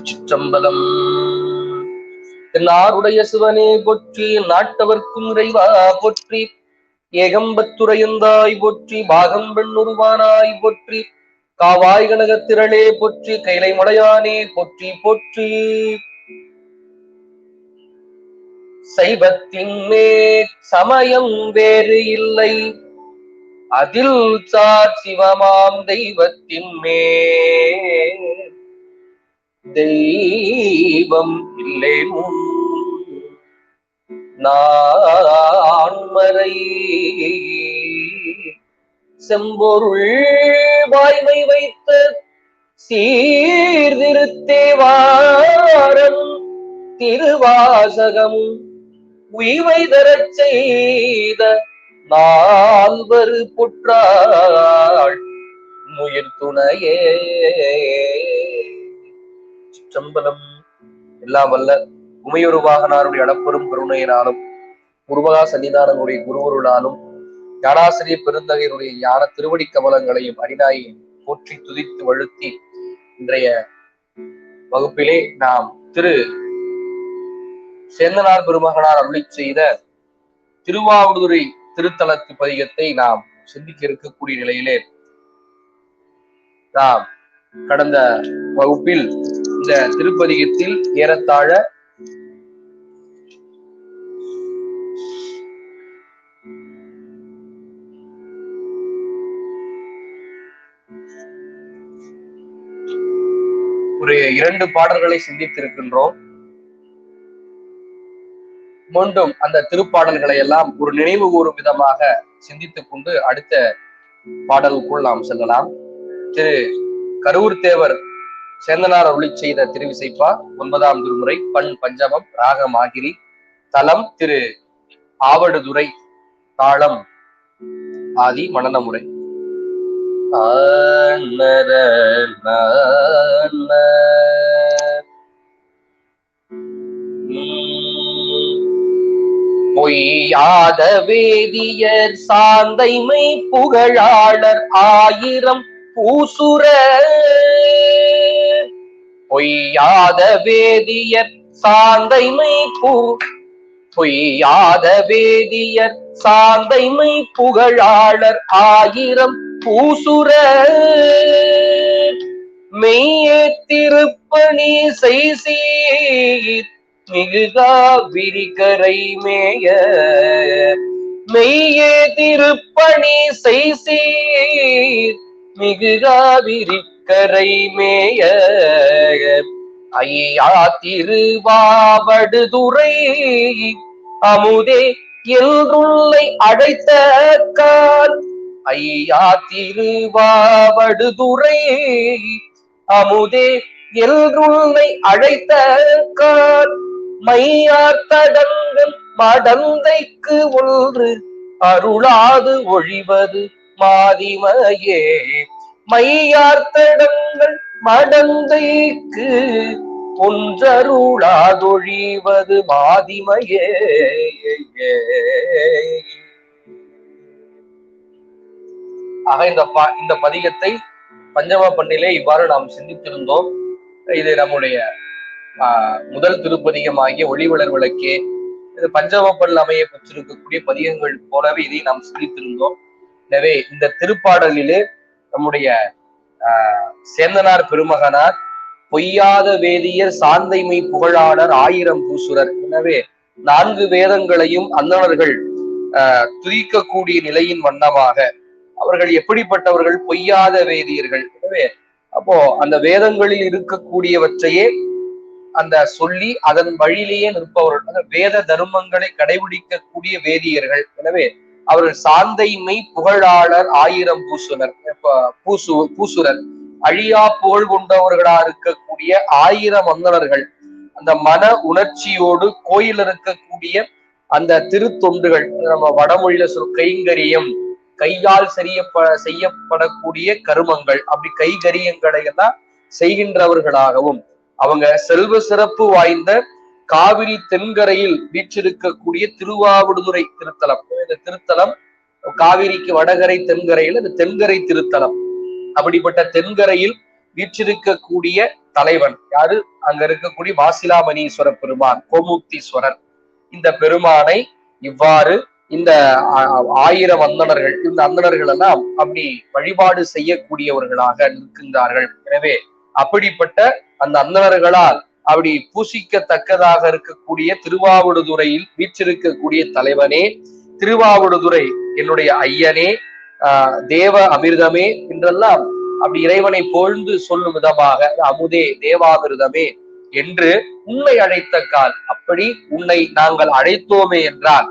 திருச்சிற்றம்பலம். நாருடைய சிவனே போற்றி, நாட்டவர்க்கும் இறைவா போற்றி, ஏகம்பத்துரையந்தாய் போற்றி, பாகம் பெண்ணுருவானாய் போற்றி, காவாய் கனகத்திரளே போற்றி, கைலை மலையானே போற்றி போற்றி. சைவத்தின் மேற் சமயம் வேறு இல்லை, அதில் சார் சிவமாம் தெய்வத்தின் மேல் தெய்வம் இல்லை முன் நான்மறை செம்பொருள் வாய்மை வைத்த சீர்திருத்தேவாரம் திருவாசகம் உய்வை தரச் செய்த நால்வரு புற்றாள் முயற் துணையே. சிற்றம்பலம். எல்லாம் வல்ல உமையொரு வாகனாருடைய அளப்பெரும் கருணையினாலும் குருமகா சன்னிதானங்களுடைய குருவருளாலும் ஞானாசிரிய பெருந்தகையினுடைய ஞான திருவடி கமலங்களையும் அடிநாயை போற்றி துதித்து வழுத்தி இன்றைய வகுப்பிலே நாம் திரு சேந்தனார் பெருமகனார் அருளி செய்த திருவாவடுதுறை திருத்தலத்து பதிகத்தை நாம் சிந்திக்க இருக்கக்கூடிய நிலையிலே நாம் கடந்த வகுப்பில் இந்த திருப்பதிகத்தில் ஏறத்தாழ ஒரு 2 பாடல்களை சிந்தித்திருக்கின்றோம். மீண்டும் அந்த திருப்பாடல்களை எல்லாம் ஒரு நினைவு கூறும் விதமாக சிந்தித்துக் கொண்டு அடுத்த பாடலுக்குள் நாம் செல்லலாம். திரு கரூர் தேவர் சேந்தனார் அருளி செய்த திருவிசைப்பா 9ஆம் திருமுறை, பண் பஞ்சமம், ராகம் ஆகிரி, தலம் திரு ஆவடுதுறை, தாளம் ஆதி மணனமுறை. பொய்யாத வேதியர் சாந்தைமை புகழாளர் 1000 பூசுர. பொய்யாத வேதியர் சாந்தைமை பொய்யாத வேதியர் சாந்தைமை புகழாளர் 1000 பூசுர. மெய்யே திருப்பணி செய்சீர் மிகுகா விரிகரை மேய. மெய்யே திருப்பணி செய்சீர் மிகுகா விரிகரை மேய. ஐயா திருவாவடுதுறை அமுதே எல்லை அழைத்த கால். ஐயா திருவாவடுதுறை அமுதே எல்லை அழைத்த கால். மையார் தடங்கள் மடந்தைக்கு ஒன்று அருளாது ஒழிவது மாதிமையே. மையார் தடங்கள் மடந்தைக்கு ஒன்றருளாதொழிவது மாதிமையே. ஆக இந்த பதிகத்தை பஞ்சம பண்ணிலே இவ்வாறு நாம் சிந்தித்திருந்தோம். இது நம்முடைய முதல் திருப்பதிகமாகிய ஒளிவளர் விளக்கே, இது பஞ்சம பல் அமைய பெற்றிருக்கக்கூடிய பதிகங்கள் போலவே இதை நாம் சிந்தித்திருந்தோம். எனவே இந்த திருப்பாடலிலே நம்முடைய சேந்தனார் பெருமகனார் பொய்யாத வேதியர் சாந்தைமை புகழாளர் 1000 பூசுரர். எனவே 4 வேதங்களையும் அந்தணர்கள் துதிக்கக்கூடிய நிலையின் வண்ணமாக அவர்கள் எப்படிப்பட்டவர்கள்? பொய்யாத வேதியர்கள். எனவே அப்போ அந்த வேதங்களில் இருக்கக்கூடியவற்றையே அந்த சொல்லி அதன் வழியிலேயே நிற்பவர்கள், வேத தர்மங்களை கடைபிடிக்கக்கூடிய வேதியர்கள். எனவே அவர்கள் சாந்தைமை புகழாளர் 1000 பூசுரர், அழியா புகழ் கொண்டவர்களா இருக்கக்கூடிய 1000 அந்தணர்கள். அந்த மன உணர்ச்சியோடு கோயில் இருக்கக்கூடிய அந்த திருத்தொண்டுகள், நம்ம வடமொழியில கைங்கரியம், கையால் செய்யப்படக்கூடிய கருமங்கள், அப்படி கைகரியங்களை எல்லாம் செய்கின்றவர்களாகவும், அவங்க செல்வ சிறப்பு வாய்ந்த காவிரி தென்கரையில் வீற்றிருக்கக்கூடிய திருவாவடுதுறை திருத்தலம். இந்த திருத்தலம் காவிரிக்கு வடகரை தென்கரையில் இந்த தென்கரை திருத்தலம். அப்படிப்பட்ட தென்கரையில் வீற்றிருக்கக்கூடிய தலைவன் யாரு? அங்க இருக்கக்கூடிய மாசிலாமணீஸ்வர பெருமான், கோமுக்தீஸ்வரர். இந்த பெருமானை இவ்வாறு இந்த 1000 அந்தணர்கள், இந்த அந்தணர்கள் எல்லாம் அப்படி வழிபாடு செய்யக்கூடியவர்களாக நிற்கின்றார்கள். எனவே அப்படிப்பட்ட அந்த அந்தணர்களால் அப்படி பூசிக்கத்தக்கதாக இருக்கக்கூடிய திருவாவடுதுறையில் வீற்றிருக்கக்கூடிய தலைவனே, திருவாவடுதுறை என்னுடைய ஐயனே, தேவ அமிர்தமே என்றெல்லாம் அப்படி இறைவனை புகழ்ந்து சொல்லும் விதமாக அமுதே தேவாமிர்தமே என்று உன்னை அழைத்த கால், அப்படி உன்னை நாங்கள் அழைத்தோமே என்றால்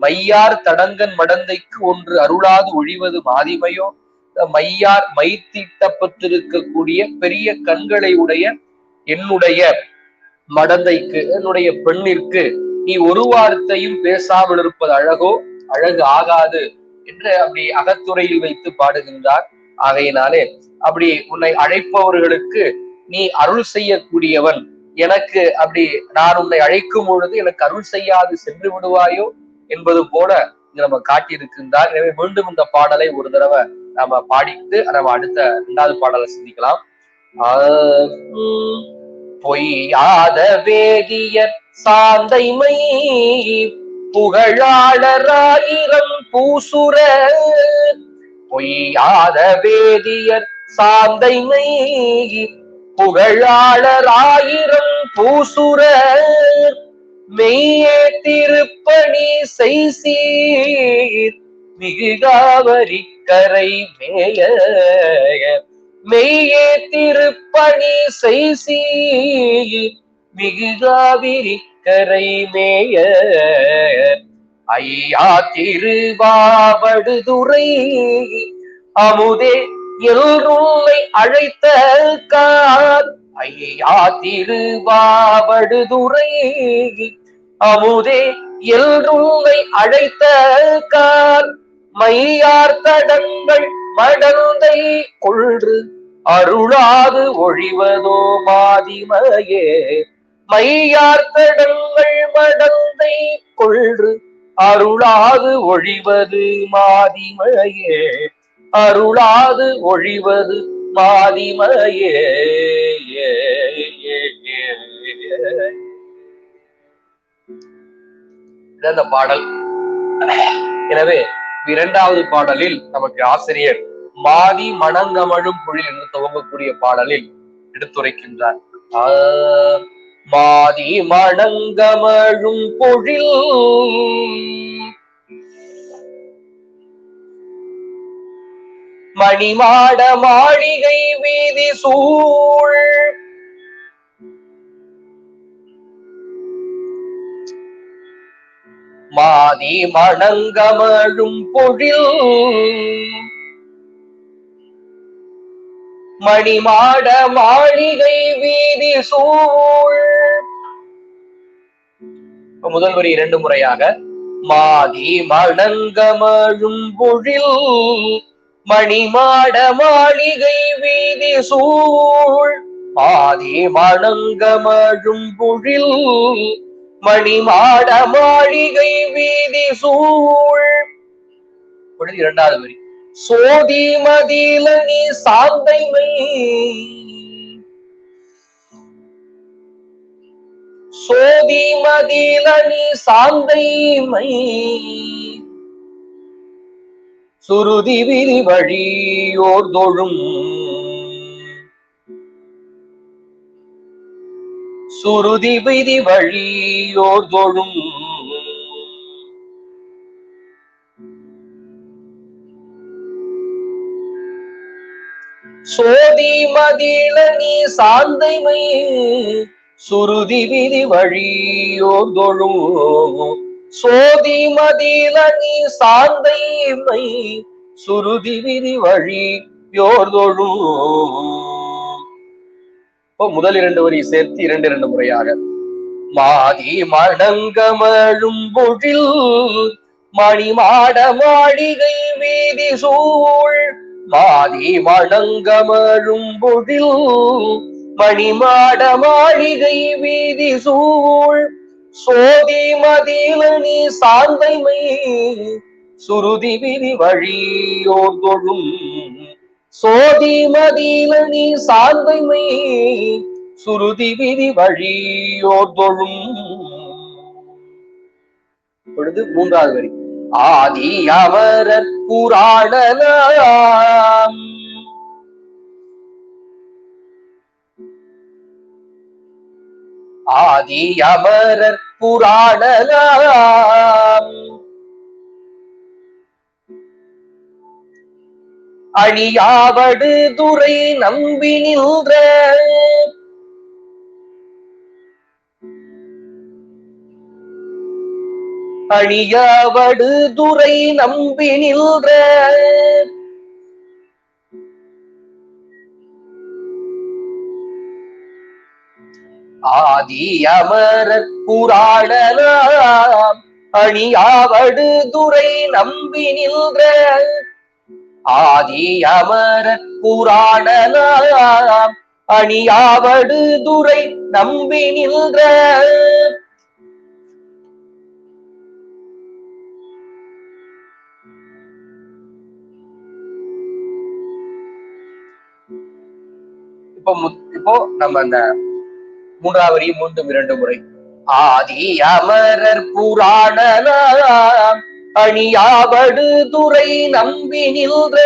மையார் தடங்கன் மடந்தைக்கு ஒன்று அருளாது ஒழிவது மாதிமையோ, மையார் மைத்தீட்டப்பட்டிருக்கக்கூடிய பெரிய கண்களை உடைய என்னுடைய மடந்தைக்கு, என்னுடைய பெண்ணிற்கு நீ ஒரு வார்த்தையும் பேசாமல் இருப்பது அழகோ? அழகு ஆகாது என்று அப்படி அகத்துறையில் வைத்து பாடுகின்றார். ஆகையினாலே அப்படி உன்னை அழைப்பவர்களுக்கு நீ அருள் செய்யக்கூடியவன். எனக்கு அப்படி நான் உன்னை அழைக்கும் பொழுது எனக்கு அருள் செய்யாது சென்று விடுவாயோ என்பது போல நம்ம காட்டியிருக்கின்றார். எனவே மீண்டும் இந்த பாடலை ஒரு தடவை நாம பாடிட்டு நம்ம அடுத்த 2வது பாடலை சிந்திக்கலாம். பொய்யாத வேதியர் சாந்தைமை புகழாளராயிரம் பூசுர, பொய்யாத வேதியர் சாந்தைமை புகழாளராயிரம் பூசுர, மெய்யே திருப்பணி செய்சீர் மிகுகாவரி கரை மேய, மெய்யே திருப்பணி செய்சீர் மிகுகாவிரி கரை மேய, ஐயா திருவாவடுதுறை அமுதே எல்லை அழைத்த கார், ஐயா திருவாவடுதுறை அமுதே எல்லை அழைத்த கார், மையார் தடங்கள் மடந்தை கொள்று அருளாது ஒழிவதோ மாதிமையே, மையார் தடங்கள் மடந்தை கொள்று அருளாது ஒழிவது மாதிமையே, அருளாது ஒழிவது மாதிமையே. இந்த பாடல். எனவே 2வது பாடலில் நமக்கு ஆசிரியர் மாதி மணங்கமழும் பொழில் என்று துவங்கக்கூடிய பாடலில் எடுத்துரைக்கின்றார். மாதி மணங்கமழும் பொழில் மணிமாட மாளிகை வீதி சூழ், மாதி மணங்கமழும் பொழில் மணிமாட மாளிகை வீதி சூழ். முதல் வரி 2 முறையாக, மாதி மணங்கமழும் பொழில் மணிமாட மாளிகை வீதி சூழ், மாதி மணங்கமழும் பொழில் மணிமாட மாளிகை வீதி சூழ். 2வது வரி, சோதி மதில நீ சாந்தைமை, சோதி மதில நீ சாந்தைமை, சுருதி விரி வழியோர் தொழும், சுருதி விரி வழியோர் தொழும், சோதி மதில நீ சாந்தைமை, சுருதி விரி வழியோர் தொழும், சோதி மதில நீ சாந்தைமை, சுருதி விரி வழியோர் தொழும். முதல் 2 வரி சேர்த்து 2 முறையாக, மாதி மணங்கமழும் பொழில் மணிமாட மாளிகை வீதி சூழ், மாதி மணங்கமழும் பொழில் மணிமாட மாளிகை வீதி சூழ், சோதி மதில நீ சாந்தைமை, சுருதி விரி வழியோர் தொழும், சோதி மதிலணி சார்ந்தைமை சுருதி விதி வழியோர் தொழும். பொழுது மூன்றாவது வரி. ஆதி அமரர் புராணலாம் ஆதி அமரர் புராணலாம் அழியாவடு துறை நம்பி நின்ற அழியாவடு துறை நம்பி நின்ற ஆதி அமரர் புராணலாம் அழியாவடு துறை நம்பி நின்ற ஆதி அமரர் புராணலாம் அணியாவடு துறை நம்பி நின்ற இப்போ நம்ம அந்த மூன்றாவது மீண்டும் 2 முறை. ஆதி அமரர் புராணலாம் அணியாவடு துறை நம்பி நின்ற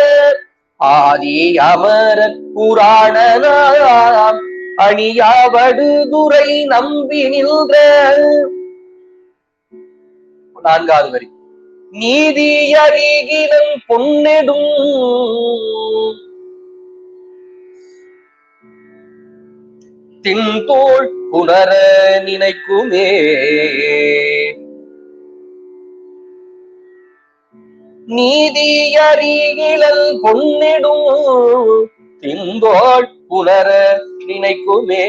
ஆதி அமரர் புராணலாம் அணியாவடு துறை நம்பி நின்ற. 4வது வரி. நீதி அறிகிலன் பொன்னெடும் தின்தோள் புணர நினைக்குமே நீதி அறிகிலன் பொன்னெடும் தின்தோள் புணர நினைக்குமே.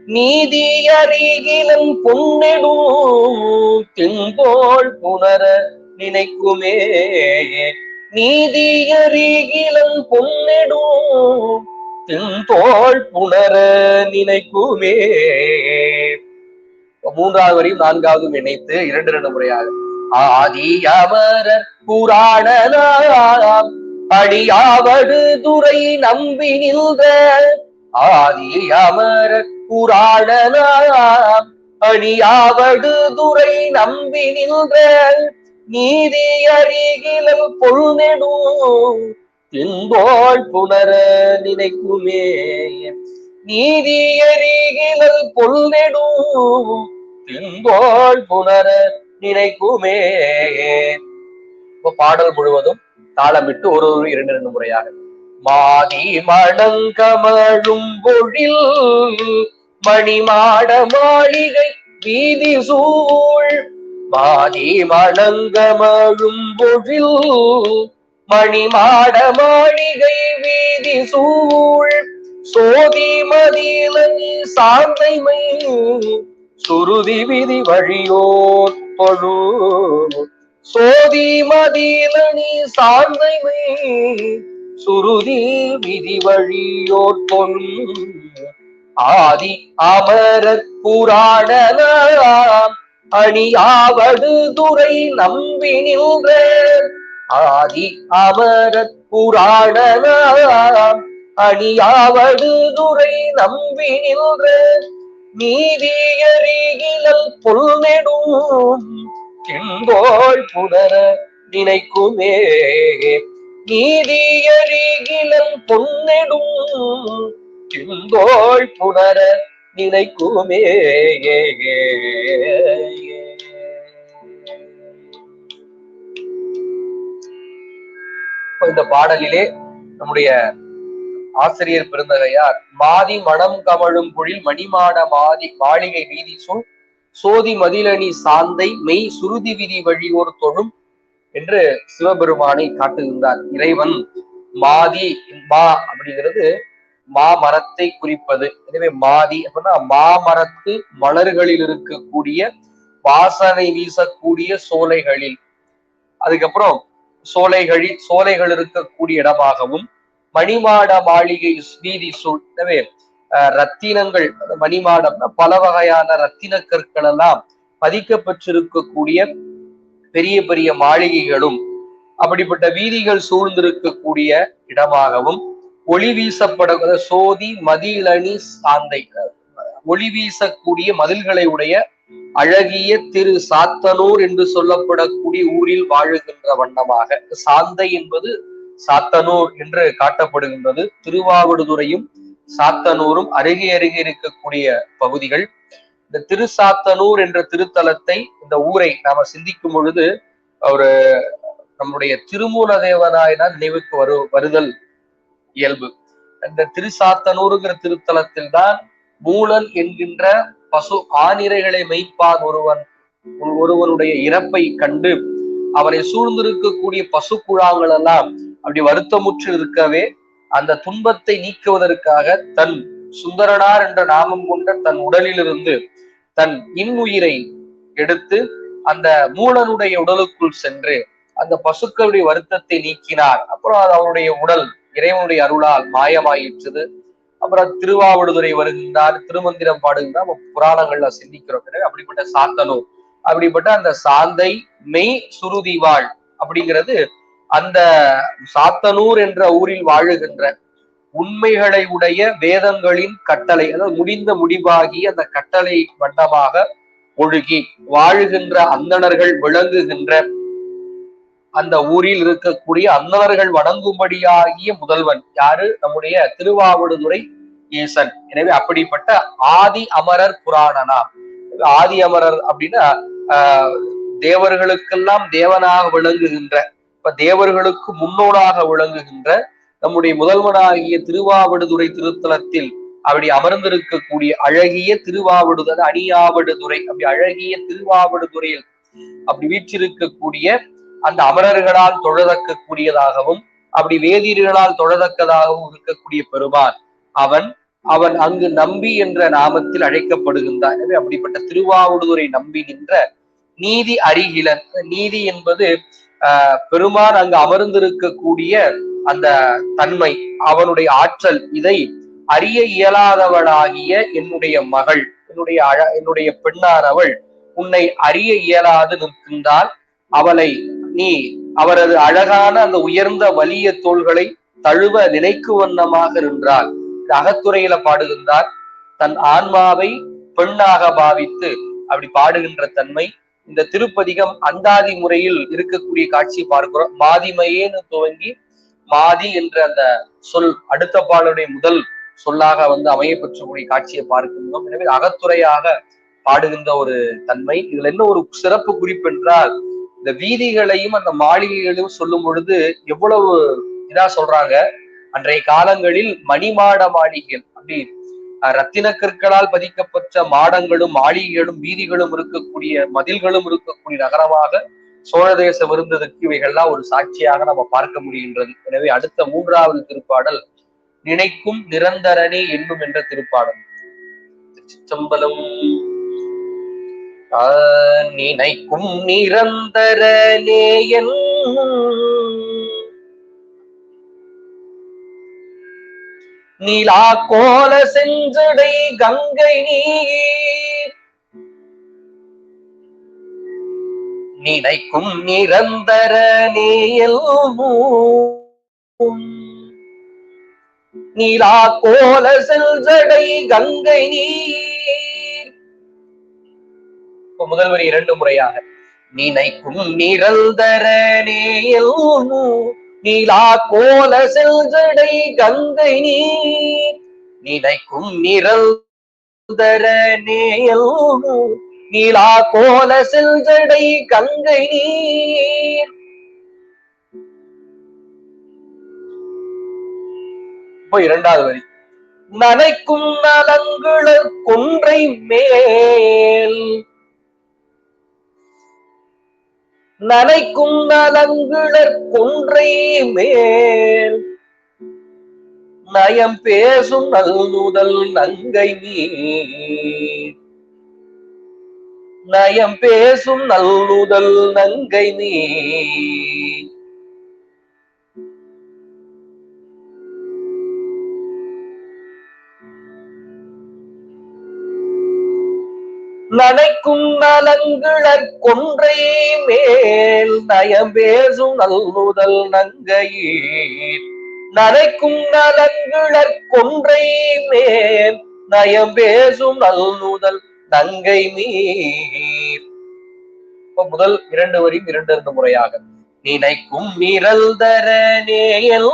நீதி அறிகிலன் பொன்னெடும் தின்தோள் புணர நினைக்குமே நீதி அறிகிலன் பொன்னெடும் தின்தோள் புணர நினைக்குமே. 3வது வரையும் 4வது இணைத்து 2 முறையாக. ஆதி அமரர் புராணலாம் அழியாவடு துறை நம்பி நின்ற ஆதி அமரர் புராணலாம் அழியாவடு துறை நம்பி நின்ற நீதி அறிகிலன் பொன்னெடும் தின்தோள் புணர நினைக்குமே நீதி அறிகிலன் பொன்னெடும் தின்தோள் புணர நினைக்குமே. பாடல் முழுவதும் தாளமிட்டு ஒரு 2 முறையாக. மாதி மணங்கமழும் பொழில் மணிமாட மாளிகை வீதி சூழ் மாதி மணங்கமழும் பொழில் மணிமாட மாளிகை வீதி சூழ் சோதி மதிலணி சார்ந்தைமை சுருதி விதி வழியோர் தொழு சோதி மதிலணி சார்ந்தைமை சுருதி விதி வழியோர் தொழும் ஆதி அமரர் புராணலாம் அணியாவடு துறை நம்பி நின்ற ஆதி அமரர் புராணலாம் அணியாவடு துறை நம்பி நின்ற நீதி அறிகிலன் பொன்னெடும் தின்தோள் புணர நினைக்குமே நீதி அறிகிலன் பொன்னெடும் தின்தோள் புணர நினைக்குமே. இந்த பாடலிலே நம்முடைய ஆசிரியர் பெருந்தகையார் மாதி மணம் கமழும் பொழில் மணிமாட மாளிகை வீதி சூழ் சோதி மதிலணி சாந்தை மெய் சுருதி விதி வழியோர் தொழும் என்று சிவபெருமானை காட்டுகின்றார். இறைவன் மாதி அப்படிங்கிறது மாமரத்தை குறிப்பது. எனவே மாதி அப்படின்னா மாமரத்து மலர்களில் இருக்கக்கூடிய வாசனை வீசக்கூடிய சோலைகளில், அதுக்கப்புறம் சோலைகள் இருக்கக்கூடிய இடமாகவும் மணிமாட மாளிகை வீதி சூழ். எனவே ரத்தினங்கள், மணிமாடம்னா பல வகையான ரத்தின கற்கள் எல்லாம் பதிக்கப்பட்டிருக்கக்கூடிய பெரிய பெரிய மாளிகைகளும் அப்படிப்பட்ட வீதிகள் சூழ்ந்திருக்கக்கூடிய இடமாகவும், ஒளி வீசப்பட சோதி மதிலணி சாந்தை, ஒளி வீசக்கூடிய மதில்களை உடைய அழகிய திரு சாத்தனூர் என்று சொல்லப்படக்கூடிய ஊரில் வாழுகின்ற வண்ணமாக, சாந்தை என்பது சாத்தனூர் என்று காட்டப்படுகின்றது. திருவாவடுதுறையும் சாத்தனூரும் அருகே அருகே இருக்கக்கூடிய பகுதிகள். இந்த திருசாத்தனூர் என்ற திருத்தலத்தை, இந்த ஊரை நாம சிந்திக்கும் பொழுது ஒரு நம்முடைய திருமூல தேவராயனார் நினைவுக்கு வருதல் இயல்பு. இந்த திருசாத்தனூருங்கிற திருத்தலத்தில் தான் மூலன் என்கின்ற பசு ஆணிரைகளை மெய்ப்பான் ஒருவனுடைய இறப்பை கண்டு அவனை சூழ்ந்திருக்கக்கூடிய பசு குழாங்கள் எல்லாம் அப்படி வருத்தமுற்று இருக்கவே, அந்த துன்பத்தை நீக்குவதற்காக தன் சுந்தரனார் என்ற நாமம் கொண்ட தன் உடலிலிருந்து தன் இன்னுயிரை எடுத்து அந்த மூலனுடைய உடலுக்குள் சென்று அந்த பசுக்களுடைய வருத்தத்தை நீக்கினார். அப்புறம் அது அவனுடைய உடல் இறைவனுடைய அருளால் மாயமாயிற்றது. அப்புறம் திருவாவடுதுறை வருகின்றார், திருமந்திரம் பாடுகின்றார், புராணங்கள்ல சிந்திக்கிறோம். அப்படிப்பட்ட சாத்தனூர், அப்படிப்பட்ட அந்த சாந்தை மெய் சுருதி வாழ் அப்படிங்கிறது அந்த சாத்தனூர் என்ற ஊரில் வாழுகின்ற உண்மைகளை உடைய வேதங்களின் கட்டளை, அதாவது முடிந்த முடிவாகி அந்த கட்டளை வண்ணமாக ஒழுகி வாழுகின்ற அந்தணர்கள் விளங்குகின்ற அந்த ஊரில் இருக்கக்கூடிய அந்தணர்கள் வணங்கும்படியாகிய முதல்வன் யாரு? நம்முடைய திருவாவடுதுறை ஈசன். எனவே அப்படிப்பட்ட ஆதி அமரர் புராணனா. ஆதி அமரர் அப்படின்னா தேவர்களுக்கெல்லாம் தேவனாக விளங்குகின்ற, இப்ப தேவர்களுக்கு முன்னோடாக விளங்குகின்ற நம்முடைய முதல்வனாகிய திருவாவடுதுறை திருத்தலத்தில் அப்படி அமர்ந்திருக்கக்கூடிய அழகிய திருவாவடுதுறை, அணியாவடுதுறை, அப்படி அழகிய திருவாவடுதுறையில் அப்படி வீற்றிருக்கக்கூடிய அந்த அமரர்களால் தொழதக்கக்கூடியதாகவும் அப்படி வேதியர்களால் தொழதக்கதாகவும் இருக்கக்கூடிய பெருமான் அவன் அவன் அங்கு நம்பி என்ற நாமத்தில் அழைக்கப்படுகின்றான். எனவே அப்படிப்பட்ட திருவாவடுதுறை நம்பி நின்ற நீதி அருகிலன். நீதி என்பது பெருமான் அங்கு அமர்ந்திருக்கக்கூடிய அந்த தன்மை, அவனுடைய ஆற்றல், இதை அறிய இயலாதவளாகிய என்னுடைய மகள், என்னுடைய பெண்ணானவள் உன்னை அறிய இயலாது நிற்கின்றால் அவளை நீ அவரது அழகான அந்த உயர்ந்த வலிய தோள்களை தழுவ நினைக்கு வண்ணமாக நின்றாள். அகத்துறையில பாடுகின்றார். தன் ஆன்மாவை பெண்ணாக பாவித்து அப்படி பாடுகின்ற தன்மை இந்த திருப்பதிகம் அந்தாதி முறையில் இருக்கக்கூடிய காட்சி பார்க்கிறோம். மாதிமையேன்னு துவங்கி மாதி என்ற அந்த சொல் அடுத்த பாடலுடைய முதல் சொல்லாக அமைய பெற்றக்கூடிய காட்சியை பார்க்கின்றோம். எனவே அகத்துறையாக பாடுகின்ற ஒரு தன்மை. இதுல என்ன ஒரு சிறப்பு குறிப்பு என்றால், இந்த வீதிகளையும் அந்த மாளிகைகளையும் சொல்லும் பொழுது எவ்வளவு இதா சொல்றாங்க. அன்றைய காலங்களில் மணிமாட மாளிகைகள், அப்படி ரத்தின கற்களால் பதிக்கப்பட்ட மாடங்களும் மாளிகைகளும் வீதிகளும் இருக்கக்கூடிய மதில்களும் இருக்கக்கூடிய நகரமாக சோழ தேசம் இருந்ததற்கு இவைகள்லாம் ஒரு சாட்சியாக நம்ம பார்க்க முடிகின்றது. எனவே அடுத்த மூன்றாவது திருப்பாடல் நினைக்கும் நிரந்தரனே என்னும் என்ற திருப்பாடல். சிற்றம்பலம். நினைக்கும் நிரந்தரனே நீலா கோல செஞ்சடை கங்கை நீர் நினைக்கும் நிரந்தரனே நீலா கோல செஞ்சடை கங்கை நீர். முதல் வரி இரண்டு முறையாக நினைக்கும் நிரந்தரனே நீலா கோல செல்ஜடை கங்கை நீர் நினைக்கும் நிரந்தரனே நீலா கோல செல்ஜடை கங்கை நீர். இப்போ இரண்டாவது வரி நனைக்கும் நலங்குளர் கொன்றை மேல் நனைக்கும் நலங்குளர் கொன்றை மேல் நயம் பேசும் நல்முதல் நங்கை நீர் நயம் பேசும் நல்முதல் நங்கை நீர். நனைக்கும் நலங்குளர் கொன்றை மேல் நயம்பேசும் நல்முதல் நங்கையீர். நனைக்கும் நலங்குளர் கொன்றை மேல் நயம்பேசும் நல்முதல் நங்கை மீர். முதல் 2 வரியும் 2 முறையாக. நினைக்கும் நிரல் தர நேயல்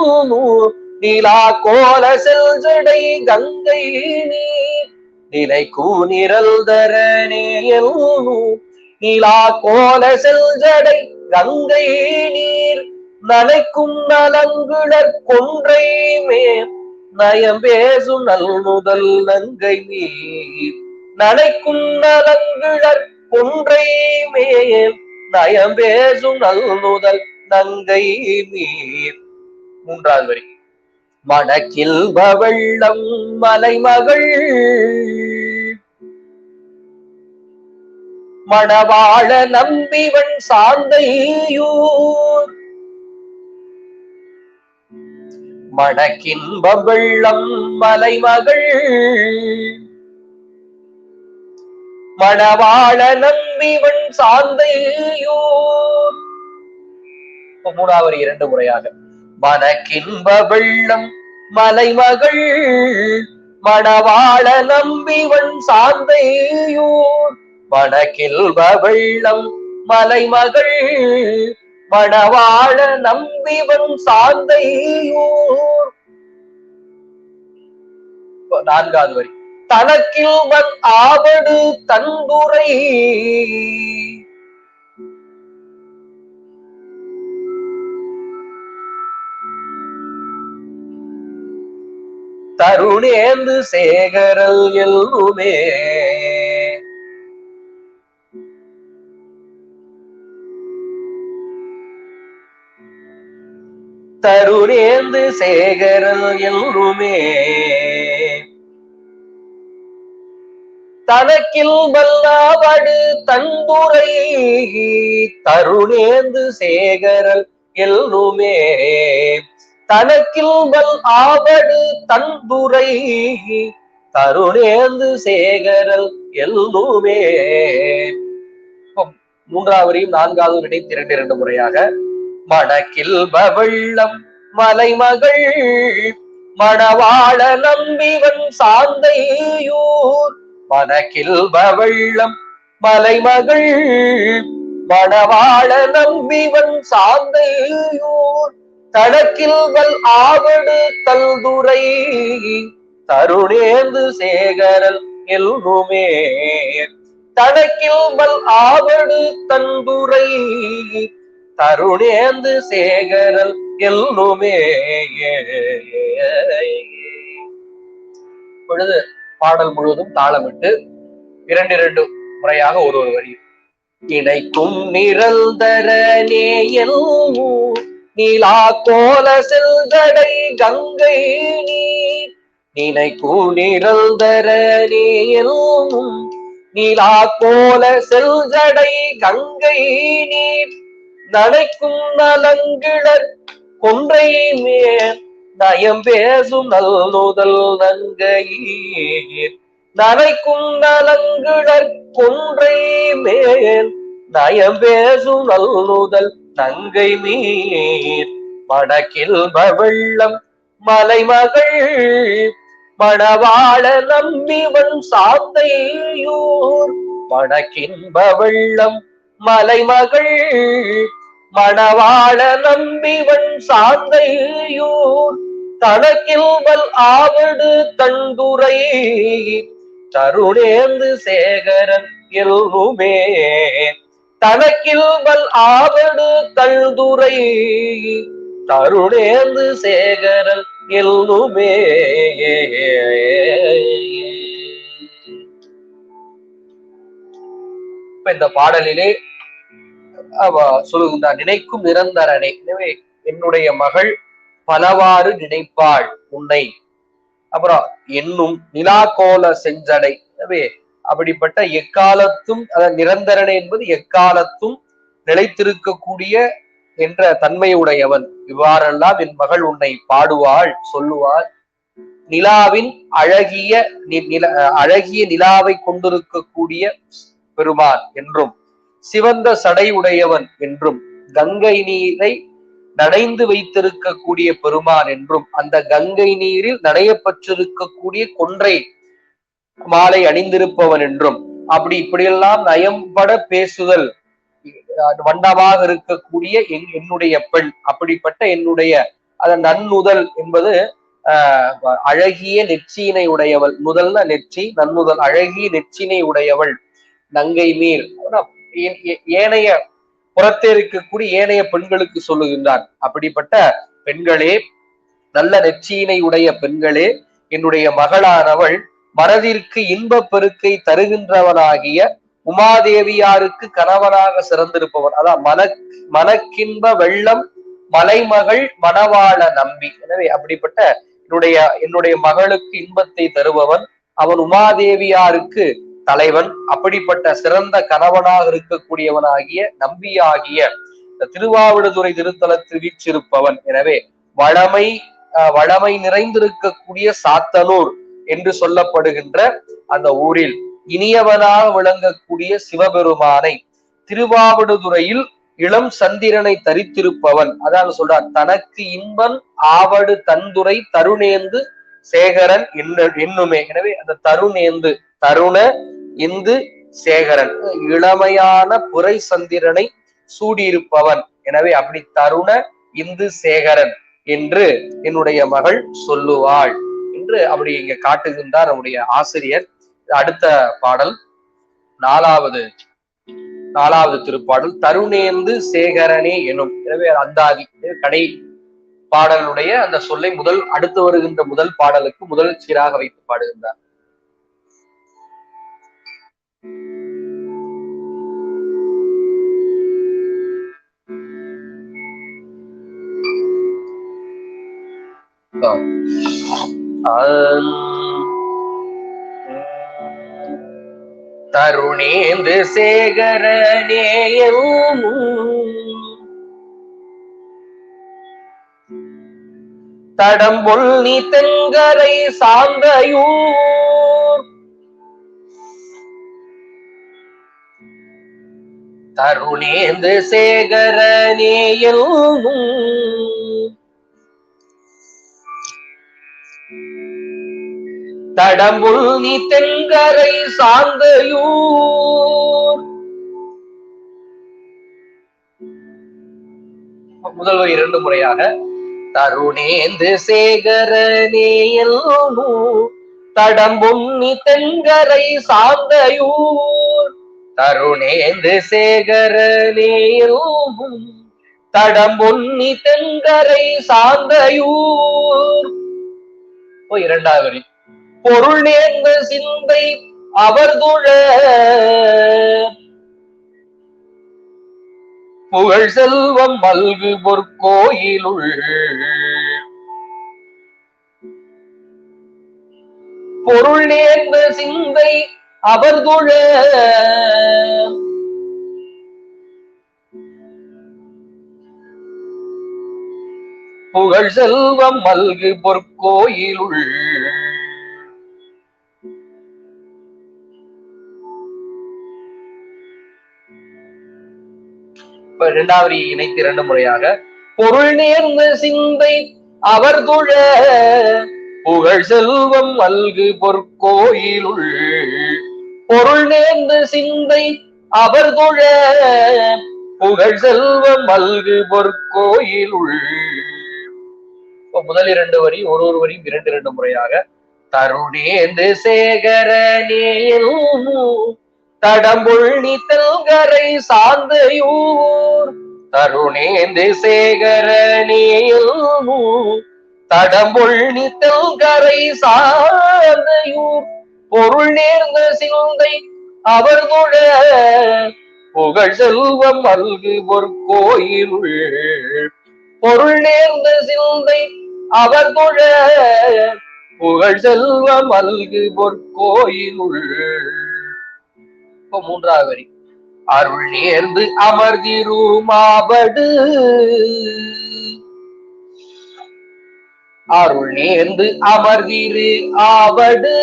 நீலா கோல செல்ஜடை கங்கை நீர். நினைக்கும் நிரல் தர நேயல் நீலா கோல செல்ஜடை கங்கை நீர். நனைக்கும் நலங்குளர் கொன்றை மேல் நயம்பேசும் நல்முதல் நங்கை மீர். நனைக்கும் நலங்குளர் கொன்றை மேல் நயம்பேசும் நல்முதல் நங்கை மீர். 3வது வரி. மணக்கில் வெள்ளம் மலைமகள் மணவாழ நம்பிவன் சாந்தையூர். மணக்கின்ப வெள்ளம் மலைமகள் மணவாழ நம்பிவன் சாந்தையூர். 3வது 2 முறையாக. மணக்கின்ப வெள்ளம் மலைமகள் மணவாழ நம்பிவன் சாந்தையூர். மணக்கில்ப வெள்ளம் மலைமகள் மணவாழ நம்பிவன் சாந்தையூர். 4வது வரி. தனக்கில்வன் ஆவடு தன்புரை தருணேந்து சேகரல் எல்லுமே. தருணேந்து சேகரல் எல்லுமே. தனக்கில் வல்லாவடு தன்புரை தருணேந்து சேகரல் எல்லுமே. தனக்கில் வல் ஆவடு தன்புரை தருணேந்து சேகரல் எல்லுமே. 3வது 4வது இணைத்து 2 முறையாக. மணக்கில் வெள்ளம் மலைமகள் மணவாழ நம்பிவன் சாந்தையூர். மணக்கில் வெள்ளம் மலைமகள் மணவாழ நம்பிவன் சாந்தையூர். தனக்கில் வல் ஆவடு தல்துரை தருணேந்து சேகரல் எல்லுமே. தனக்கில் வல் ஆவடு தன்புரை தருணேந்து சேகரல் எல்லுமே. பொழுது பாடல் முழுவதும் தாளமிட்டு 2 முறையாக ஒரு வரி. இணைக்கும் நிரல் தர நேயல் நீலா கோல செல்ஜடை கங்கை நீர். நினைக்கும் நிரல் தர நேயல் நீலா கோல செல்ஜடை கங்கை நீர். நனைக்கும் நலங்கிளர் கொன்றை மேல் நயம்பேசும் நல்முதல் நங்கையீர். நனைக்கும் நலங்கிளர் கொன்றை மேல் நயம்பேசும் நல்முதல் நங்கை மீர். மணக்கில் வெள்ளம் மலைமகள் மணவாழ நம்பிவன் சாந்தையூர். மணக்கின்ப வெள்ளம் மலைமகள் மணவாழ நம்பிவன் சாந்தையூர். தனக்கில் வல் ஆவடு தன்புரை தருணேந்து சேகரன் எல்லுமே. தனக்கில் வல் ஆவடு தல்துரை தருணேந்து சேகரன் எல்லுமே. இந்த பாடலிலே அவ சொல்லுகின்றார், நினைக்கும் நிரந்தரனே. எனவே என்னுடைய மகள் பலவாறு நினைப்பாள் உன்னை. அப்புறம் என்னும் நிலாக்கோல செஞ்சடை. எனவே அப்படிப்பட்ட எக்காலத்தும் நிரந்தரனே என்பது எக்காலத்தும் நிலைத்திருக்கக்கூடிய என்ற தன்மையுடையவன். இவ்வாறெல்லாம் என் மகள் உன்னை பாடுவாள் சொல்லுவாள். நிலாவின் அழகிய நிலாவை கொண்டிருக்கக்கூடிய பெருமான் என்றும், சிவந்த சடை உடையவன் என்றும், கங்கை நீரை நனைந்து வைத்திருக்கக்கூடிய பெருமான் என்றும், அந்த கங்கை நீரில் நனையப்பட்டிருக்கக்கூடிய கொன்றை மாலை அணிந்திருப்பவன் என்றும், இப்படியெல்லாம் நயம்பட பேசுதல் வண்டமாக இருக்கக்கூடிய என்னுடைய பெண், அப்படிப்பட்ட என்னுடைய அதன் நன்னுதல் என்பது அழகிய நெற்றியினை உடையவள். முதல்ல நெற்றி, நன்முதல் அழகிய நெற்றினை உடையவள் நங்கை மீர். ஏனைய புறத்தே இருக்கக்கூடிய ஏனைய பெண்களுக்கு சொல்லுகின்றான். அப்படிப்பட்ட பெண்களே, நல்ல நெற்றியினை உடைய பெண்களே, என்னுடைய மகளானவள் மனதிற்கு இன்பப் பெருக்கை தருகின்றவனாகிய உமாதேவியாருக்கு கணவனாக சிறந்திருப்பவன். அதான் மனக்கின்ப வெள்ளம் மலைமகள் மணவாள நம்பி. எனவே அப்படிப்பட்ட என்னுடைய மகளுக்கு இன்பத்தை தருபவன் அவன், உமாதேவியாருக்கு தலைவன். அப்படிப்பட்ட சிறந்த கணவனாக இருக்கக்கூடியவனாகிய நம்பியாகிய திருவாவடுதுறை திருத்தலத்தில் வீற்றிருப்பவன். எனவே வளமை நிறைந்திருக்கக்கூடிய சாத்தனூர் என்று சொல்லப்படுகின்ற அந்த ஊரில் இனியவனாக விளங்கக்கூடிய சிவபெருமானை, திருவாவடுதுறையில் இளம் சந்திரனை தரித்திருப்பவன். அதான் சொல்றார், தனக்கு இன்பன் ஆவடு தந்துரை தருணேந்து சேகரன் என்னுமே. எனவே அந்த தருண இந்து சேகரன், இளமையான புரை சந்திரனை சூடியிருப்பவன். எனவே அப்படி தருண இந்து சேகரன் என்று என்னுடைய மகள் சொல்லுவாள் என்று அப்படி இங்க காட்டுகின்றார் நம்முடைய ஆசிரியர். அடுத்த பாடல் நாலாவது திருப்பாடல், தருணேந்து சேகரனே எனும். எனவே அந்தாதி கடை பாடலுடைய அந்த சொல்லை அடுத்து வருகின்ற முதல் பாடலுக்கு முதல் சீராக வைத்து பாடுகின்றார். தருணேந்து சேகரனேயும் தடம்பொல் நீ தெங்கரை சாந்தையூர், தருணேந்து சேகரனேயும் தடம்புல் நீ தெங்கரை சாந்தையூர். முதல்வர் 2 முறையாக, தருணேந்து சேகரனேயல் தடம்புன்னி தெங்கரை சாந்தையூர், தருணேந்து சேகரனேயல் தடம்பொன்னி தெங்கரை சாந்தையூர். 2வது வரி, பொருள் நேர்ந்த சிந்தை அவர்துழ புகழ் செல்வம் மல்கு பொற்கோயிலுள், பொருள் நேர்ந்த சிந்தை அவர்துழ புகழ் செல்வம் மல்கு பொற்கோயிலுள். 2வது இணைத்து 2 முறையாக, பொருள் நேர்ந்த சிந்தை அவர்துழ புகழ் செல்வம் மல்கு பொற்கோயிலுள், பொருள் நேர்ந்த சிந்தை அவர்துழ புகழ் செல்வம் மல்கு பொற்கோயிலுள். முதல் 2 வரி ஒரு வரியும் 2 முறையாக, தருணேந்து சேகரனேயல் தடம்புள்ளி தெல்கரை சாந்தையூர், தருணேந்து சேகரனேயல் தடம்புள்ளி தெல்கரை சாந்தையூர், பொருள் நேர்ந்த சிந்தை அவர்துழ புகழ் செல்வம் மல்கு பொற்கோயிலுள், பொருள் நேர்ந்த சிந்தை அவர்துழ புகழ் செல்வம் மல்கு பொற்கோயிலுள். 3வது வரி, அருள் நேர்ந்து அமர்திருமாவடு அருள் நேர்ந்து அமர்வீரு ஆவடு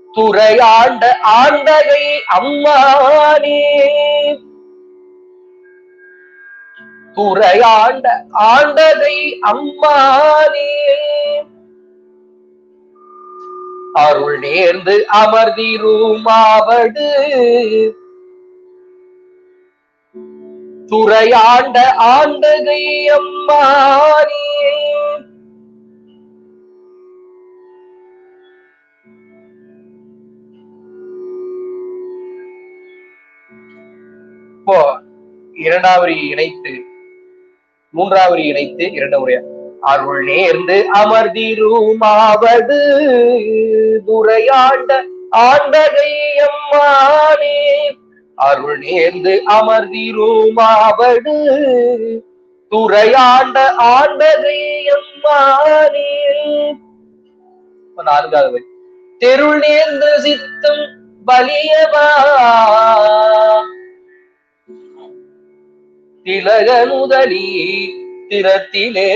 துறையாண்ட ஆண்டகை அம்மானே துறையாண்ட ஆண்டகை அம்மானே அருள் நேர்ந்து அமர்திருமாவடு துறையாண்ட ஆண்டகை அம்மானே. இப்போ இரண்டாவது இணைத்து மூன்றாவது இணைத்து இரண்டு முறையா அருள் நேர்ந்து அமர்திருமாவடு துறையாண்ட ஆண்டகை அம்மானே அருள் நேர்ந்து அமர்திருமாவடு துறையாண்ட ஆண்டகை அம்மானே. நான்காவது தெருள் நேர்ந்த சித்தம் பலியவா திலக முதலி திறத்திலே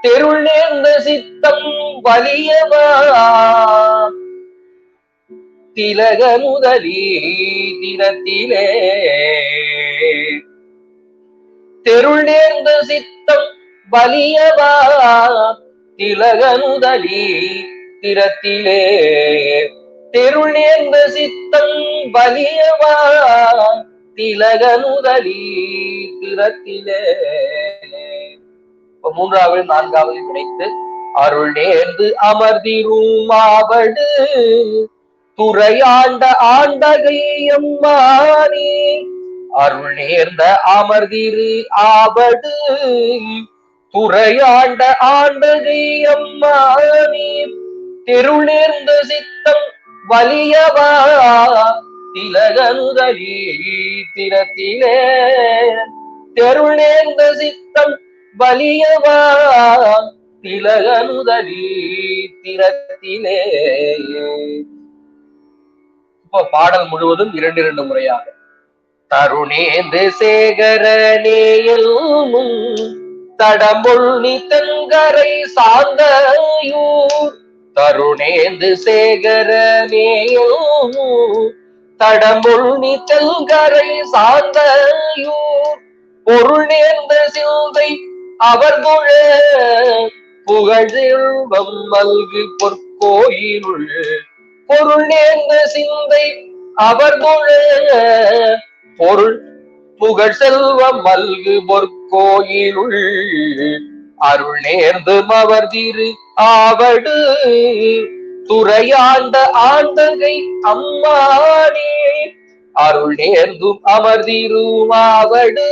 தெருள் நேர்ந்த சித்தம் வலியவா திலக முதலி திறத்திலே தெருள் நேர்ந்த சித்தம் வலியவா திலக முதலி திறத்திலே தெருள் நேர்ந்த சித்தம் வலியவா திலக முதலி திறத்திலே. மூன்றாவது நான்காவது கிடைத்து அருள் நேர்ந்து அமர்திருமாவடு துறையாண்ட ஆண்டகை அம்மானே அருள் நேர்ந்த அமர்திரு ஆவடு துறையாண்ட ஆண்டகை அம்மானே தெருள் நேர்ந்த சித்தம் வலியவா திலகனுதலி திறத்திலே தெருள் நேர்ந்த சித்தம் வலியவா திலகனுதலி திறத்திலே. இப்போ பாடல் முழுவதும் இரண்டு இரண்டு முறையாக தருணேந்து சேகரனேயும் தடம்பொழி தென்கரை சார்ந்தயூர் தருணேந்து சேகரனேயும் தடம்பொழி தென்கரை சார்ந்தயூர் பொருள் நேர்ந்த சிந்தை அவர் புழ புகழ்வம் மல்கு பொற்கோயிலுள் பொருள் நேர்ந்த சிந்தை அவர் புழ பொருள் புகழ் செல்வம் மல்கு பொற்கோயிலுள் அருள் நேர்ந்து அவர் திரு ஆவடு துறையாண்ட ஆண்டகை அம்மானே அருள் நேர்ந்தும் அமர்திருமாவடு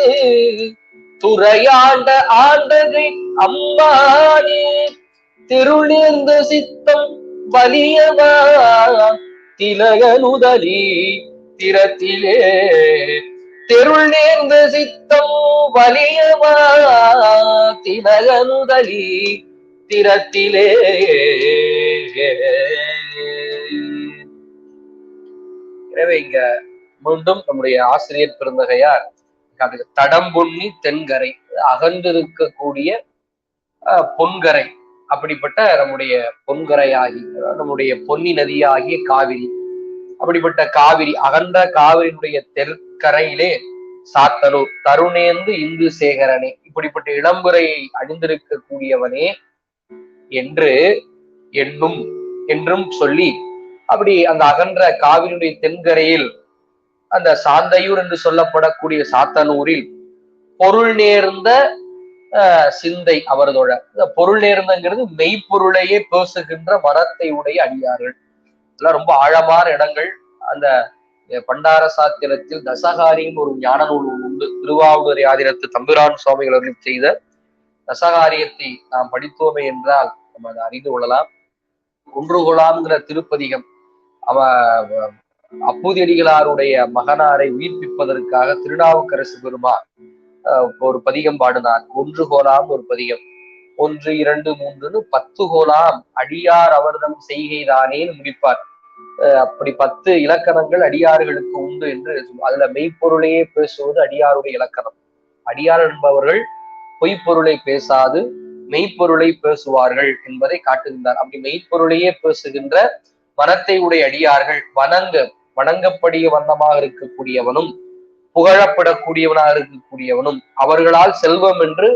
துறையாண்ட ஆண்டகை அம்மானே திருள் நேர்ந்த சித்தம் வலியவா திலகனுதலி திறத்திலே தெருள் நேர்ந்த சித்தம் வலியவா திலகனுதலி திறத்திலே. எனவே இங்க மீண்டும் நம்முடைய ஆசிரியர் பெருந்தகையார் தடம்பொன்னி தென்கரை அகன்றிருக்கக்கூடிய பொன்கரை அப்படிப்பட்ட நம்முடைய பொன்கரையாகி நம்முடைய பொன்னி நதியாகிய காவிரி அப்படிப்பட்ட காவிரி அகன்ற காவிரியினுடைய தெற்கரையிலே சாத்தனூர் தருணேந்து இந்து சேகரனே இப்படிப்பட்ட இளம்புரையை அணிந்திருக்கக்கூடியவனே என்று என்னும் என்றும் சொல்லி அப்படி அந்த அகன்ற காவிரியுடைய தென்கரையில் அந்த சாந்தையூர் என்று சொல்லப்படக்கூடிய சாத்தனூரில் பொருள் நேர்ந்த சிந்தை அவரதோட பொருள் நேர்ந்தங்கிறது மெய்ப்பொருளையே பேசுகின்ற மனத்தை உடைய அடியார்கள் எல்லாம் ரொம்ப ஆழமான இடங்கள். அந்த பண்டார சாத்திரத்தில் தசகாரியின் ஒரு ஞான நூல் உண்டு. திருவாவூர் ஆதிரத்து தம்பிரான் சுவாமிகள் அவர்கள் செய்த தசகாரியத்தை நாம் படித்தோமே என்றால் நம்ம அதை அறிந்து கொள்ளலாம். ஒன்று கொலாம்ங்கிற திருப்பதிகம் அவ அப்பூதியடிகளாருடைய மகனாரை உயிர்ப்பிப்பதற்காக திருநாவுக்கரசு பெருமான் ஒரு பதிகம் பாடினார். ஒன்று கோலாம் ஒரு பதிகம் 1 2 3 10 கோலாம் அடியார் அவர்தம் செய்கைதானேன்னு முடிப்பார். அப்படி 10 இலக்கணங்கள் அடியார்களுக்கு உண்டு என்று அதுல மெய்ப்பொருளையே பேசுவது அடியாருடைய இலக்கணம். அடியார் என்பவர்கள் பொய்ப்பொருளை பேசாது மெய்ப்பொருளை பேசுவார்கள் என்பதை காட்டுகின்றார். அப்படி மெய்ப்பொருளையே பேசுகின்ற மனத்தை உடைய அடியார்கள் வணங்கப்படிய வண்ணமாக இருக்கக்கூடியவனும் புகழப்படக்கூடியவனாக இருக்கக்கூடியவனும் அவர்களால் செல்வம் என்று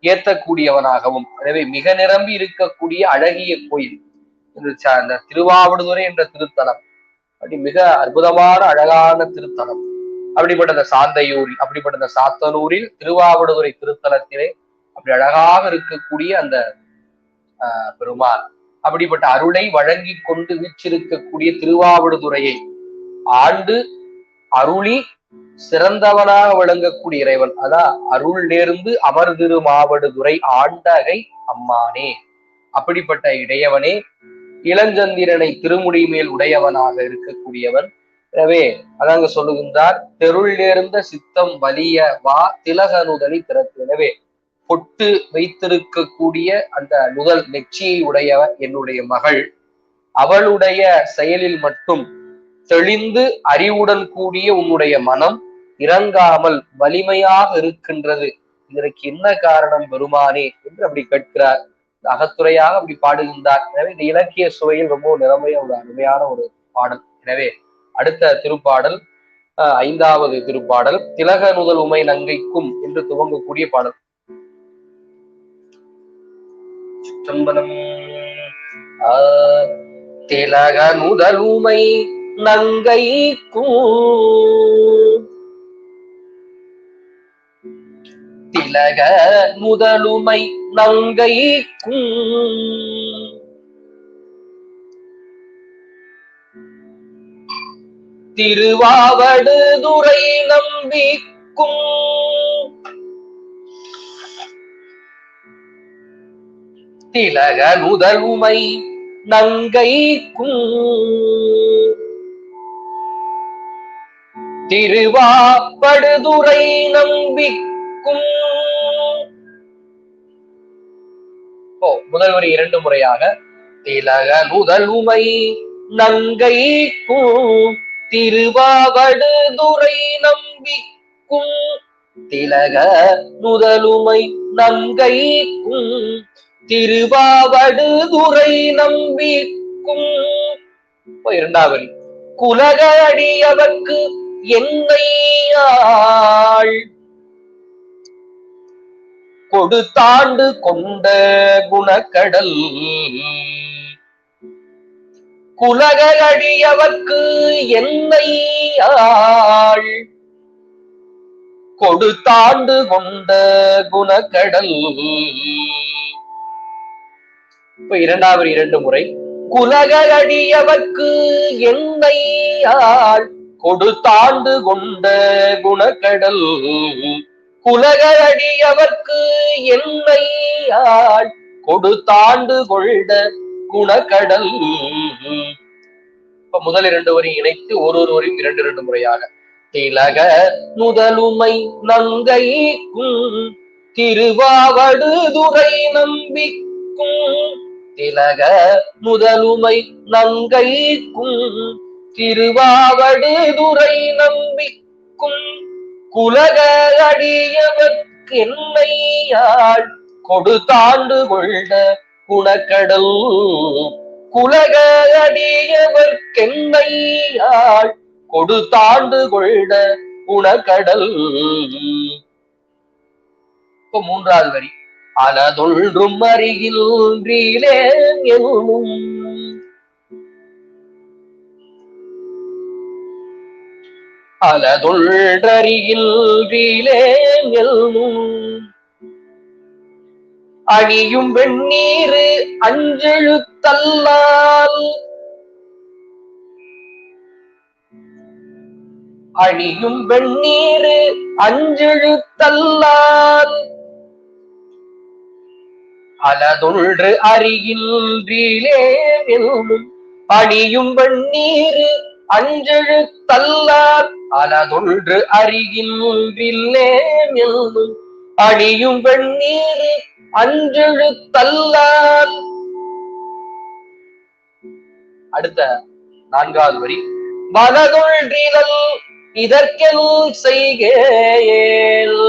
ஏற்றக்கூடியவனாகவும், எனவே மிக நிரம்பி இருக்கக்கூடிய அழகிய கோயில் இந்த திருவாவடுதுறை என்ற திருத்தலம். அப்படி மிக அற்புதமான அழகான திருத்தலம். அப்படிப்பட்ட அந்த சாந்தையூரில், அப்படிப்பட்ட அந்த சாத்தனூரில் திருவாவடுதுறை திருத்தலத்திலே அப்படி அழகாக இருக்கக்கூடிய அந்த பெருமாள் அப்படிப்பட்ட அருளை வழங்கி கொண்டு வீச்சிருக்கக்கூடிய திருவாவடுதுறையை ஆண்டு அருளி சிறந்தவனாக விளங்கக்கூடிய இறைவன். அதான் அருள் நேர்ந்து அமர்திரு மாவடுதுறை ஆண்டகை அம்மானே. அப்படிப்பட்ட இடையவனே, இளஞ்சந்திரனை திருமுடி மேல் உடையவனாக இருக்கக்கூடியவன். எனவே அதாங்க சொல்லுகின்றார், தெருள் நேர்ந்த சித்தம் வலிய வா திலக நுதலி திறத்து. எனவே பொட்டு வைத்திருக்கக்கூடிய அந்த நுதல் நெற்றியை உடையவன் என்னுடைய மகள். அவளுடைய செயலில் மட்டும் தெளிந்து அறிவுடன் கூடிய உன்னுடைய மனம் இறங்காமல் வலிமையாக இருக்கின்றது. இதற்கு என்ன காரணம் பெருமானே என்று அப்படி கேட்கிறார். அகத்துறையாக அப்படி பாடுகின்றார். எனவே இந்த இலக்கிய சுவையில் ரொம்ப நிறமைய ஒரு அருமையான ஒரு பாடல். எனவே அடுத்த திருப்பாடல் 5வது திருப்பாடல் திலக நுதல் உமை நங்கைக்கும் என்று துவங்கக்கூடிய பாடல். சம்பனம் திலக நுதல் உமை நங்கைக்கும் திலக நுதலுமை நங்கைக்கும் திருவாவடுதுறை நம்பிக்கும் திலக நுதலுமை நங்கைக்கும் திருவாவடுதுறை நம்பிக்கும். முதல் வரி 2 முறையாக திலக நுதலுமை நங்கைக்கும் திருவாவடுதுறை நம்பிக்கும் திலக நுதலுமை நங்கைக்கும் திருவாவடுதுறை நம்பிக்கும். 2வது வரி குலக அடியவர்க்கு என்னையாள் கொடுத்தாண்டு கொண்ட குணக்கடல். குலக அடியவர்க்கு என்னையாள் கொடுத்தாண்டு கொண்ட குணக்கடல். 2வது 2 முறை குலக அடியவர்க்கு என்னையாள் கொடுத்தாண்டு கொண்ட குணக்கடல். குலக அடியவர்க்கு என்னையாள் கொடுத்தாண்டு கொண்ட குணக்கடல். முதல் 2 வரி இணைத்து ஒரு வரையும் 2 முறையாக திலக நுதலுமை நங்கைக்கும் திருவாவடுதுறை நம்பிக்கும் திலக நுதலுமை நங்கைக்கும் திருவாவடுதுறை நம்பிக்கும் குலக அடியவர்க்கு என்னையாள் கொடுத்தாண்டு கொண்ட குணக்கடல். குலக அடியவர்க்கென்னையாள் கொடுத்தாண்டு கொண்ட குணக்கடல். 3வது வரி அனதொன்றும் அருகின்றீலே என்னும் அனதொன்றருகின்றீலே என்னும் அணியும் வெண்ணீர் அஞ்செழுத்தல்லால் அணியும் வெண்ணீர் அஞ்செழுத்தல்லால் அலதொன்று அருகின்றீலே என்னும் அணியும் வெண்ணீர் அஞ்செழுத்தல்லால் அலதொன்று அருகின்றீலே என்னும் அணியும் வெண்ணீர் அஞ்செழுத்தல்லால். அடுத்த 4வது வரி. வலதொன்றிலல் இதற்கெல் செய்கேல்.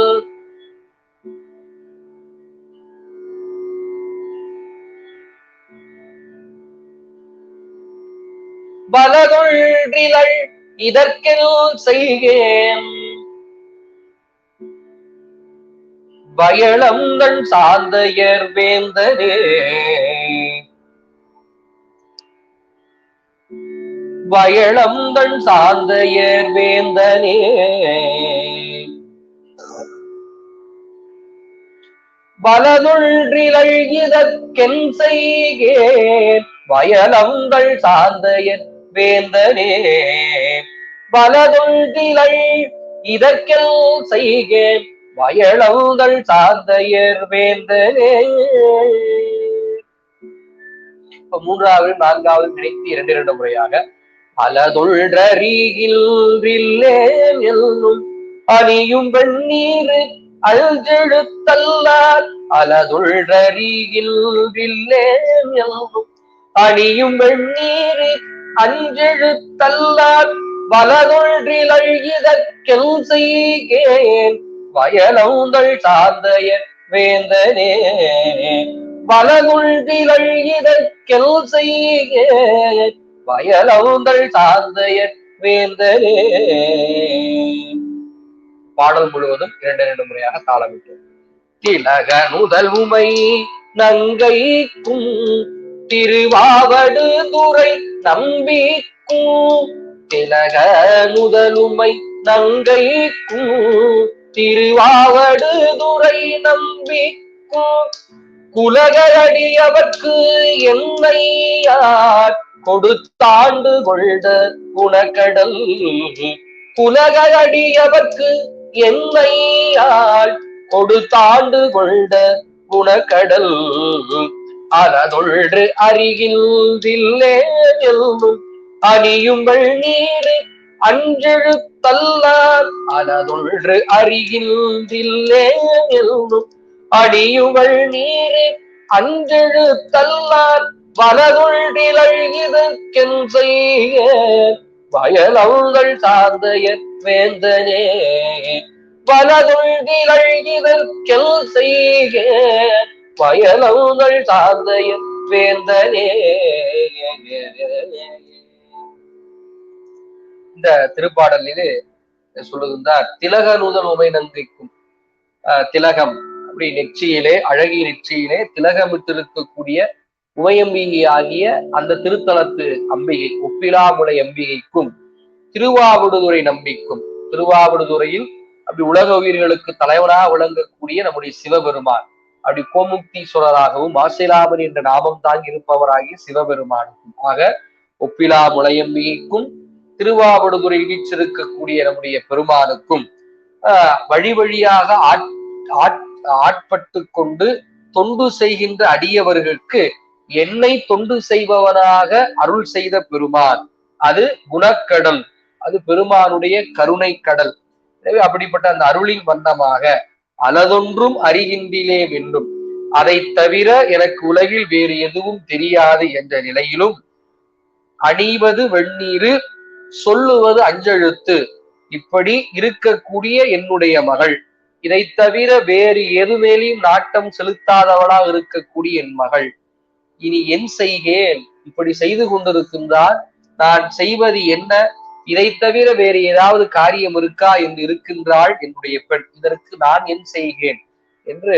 வலதொன்றிலள் இதற்கெல் செய்கேன். வயளந்தன் சார்ந்தையர் வேந்தனே. வயளந்தன் சார்ந்தையர் வேந்தனே. வலதொன்றிலள் இதற்கென் செய்கேன். வயளங்கள் சார்ந்தையர் வேந்தனே. வலதொன்றிலள் இதற்கெல் செய்கேன். வயளங்கள் சார்ந்தையர் வேந்தனே. இப்ப 3வது 4வது நினைத்து 2 முறையாக அலதொன்றறிகில்லேன் என்னும் அணியும் வெண்ணீர் அல்ஜெழுத்தல்லார். அலதொன்றறிகில்லேன் என்னும் அணியும் வெண்ணீர் அஞ்செழுத்தல்லார். வலதொன்றிலள் இதற்கெல் செய்கேன். வயலவுந்தள் சார்ந்தையர் வேந்தனே. வலதொன்றிலள் இதற்கெல் செய்கேன். வயலவுந்தள் சார்ந்தையர் வேந்தனே. பாடல் முழுவதும் 2 முறையாக தாளமிட்டு. திலக நுதல் உமை நங்கைக்கும் திருவாவடு துறை நம்பிக்கும். திலக நுதலுமை நங்கைக்கும் திருவாவடு துறை நம்பிக்கும். குலகரடியவர்க்கு என்னையார் கொடுத்தாண்டு கொண்ட குணக்கடல். குலகரடியவர்க்கு என்னையார் கொடுத்தாண்டு கொண்ட குணக்கடல். அலதொன்று அறிகில்லேன் என்னும் அணியும் வெண்ணீர் அஞ்செழுத்தல்லார். அலதொன்று அறிகில்லேன் என்னும் அணியும் வெண்ணீர் அஞ்செழுத்தல்லார். வலதொன்றிலள் இதற்கென் செய்கேன். வயலவுங்கள் சார்ந்தையர் வேந்தனே. வலதொன்றிலள் இதற்கெல் செய்கேன். வயலவுங்கள் சார்ந்தையர் வேந்தனே. இந்த திருப்பாடலிலே சொல்லுகின்றார், திலக நூதல் உமை நங்கைக்கும். திலகம் அப்படி நெற்றியிலே, அழகிய நெற்றியிலே திலகமிட்டிருக்கக்கூடிய உமையம்பிகை ஆகிய அந்த திருத்தலத்து அம்பிகை ஒப்பிலாமுலை அம்பிகைக்கும் திருவாவடுதுறை நம்பிக்கும். திருவாவடுதுறையில் அப்படி உலக உயிர்களுக்கு தலைவனாக விளங்கக்கூடிய நம்முடைய சிவபெருமான், அப்படி கோமுக்தீஸ்வரராகவும் மாசிலாமணி என்ற நாமம் தாங்கி இருப்பவராகிய சிவபெருமானுக்கும் ஆக ஒப்பிலா முளையம்பிகைக்கும் திருவாவடுதுறை வீச்சிருக்கக்கூடிய நம்முடைய பெருமானுக்கும் வழி வழியாக ஆட்பட்டு கொண்டு தொண்டு செய்கின்ற அடியவர்களுக்கு என்னை தொண்டு செய்பவனாக அருள் செய்த பெருமான். அது குணக்கடல், அது பெருமானுடைய கருணை கடல். எனவே அப்படிப்பட்ட அந்த அருளின் வண்ணமாக அலதொன்றும் அறிகின்றிலே வென்றும், அதை தவிர எனக்கு உலகில் வேறு எதுவும் தெரியாது என்ற நிலையிலும், அணிவது வெண்ணீரு சொல்லுவது அஞ்செழுத்து இப்படி இருக்கக்கூடிய என்னுடைய மகள், இதை தவிர வேறு எது மேலேயும் நாட்டம் செலுத்தாதவளாக இருக்கக்கூடிய என் மகள், இனி என் செய்கேன்? இப்படி செய்து கொண்டிருக்கின்றார், நான் செய்வது என்ன? இதை தவிர வேறு ஏதாவது காரியம் இருக்கா என்று இருக்கின்றாள் என்னுடைய பெண், இதற்கு நான் என் செய்கேன் என்று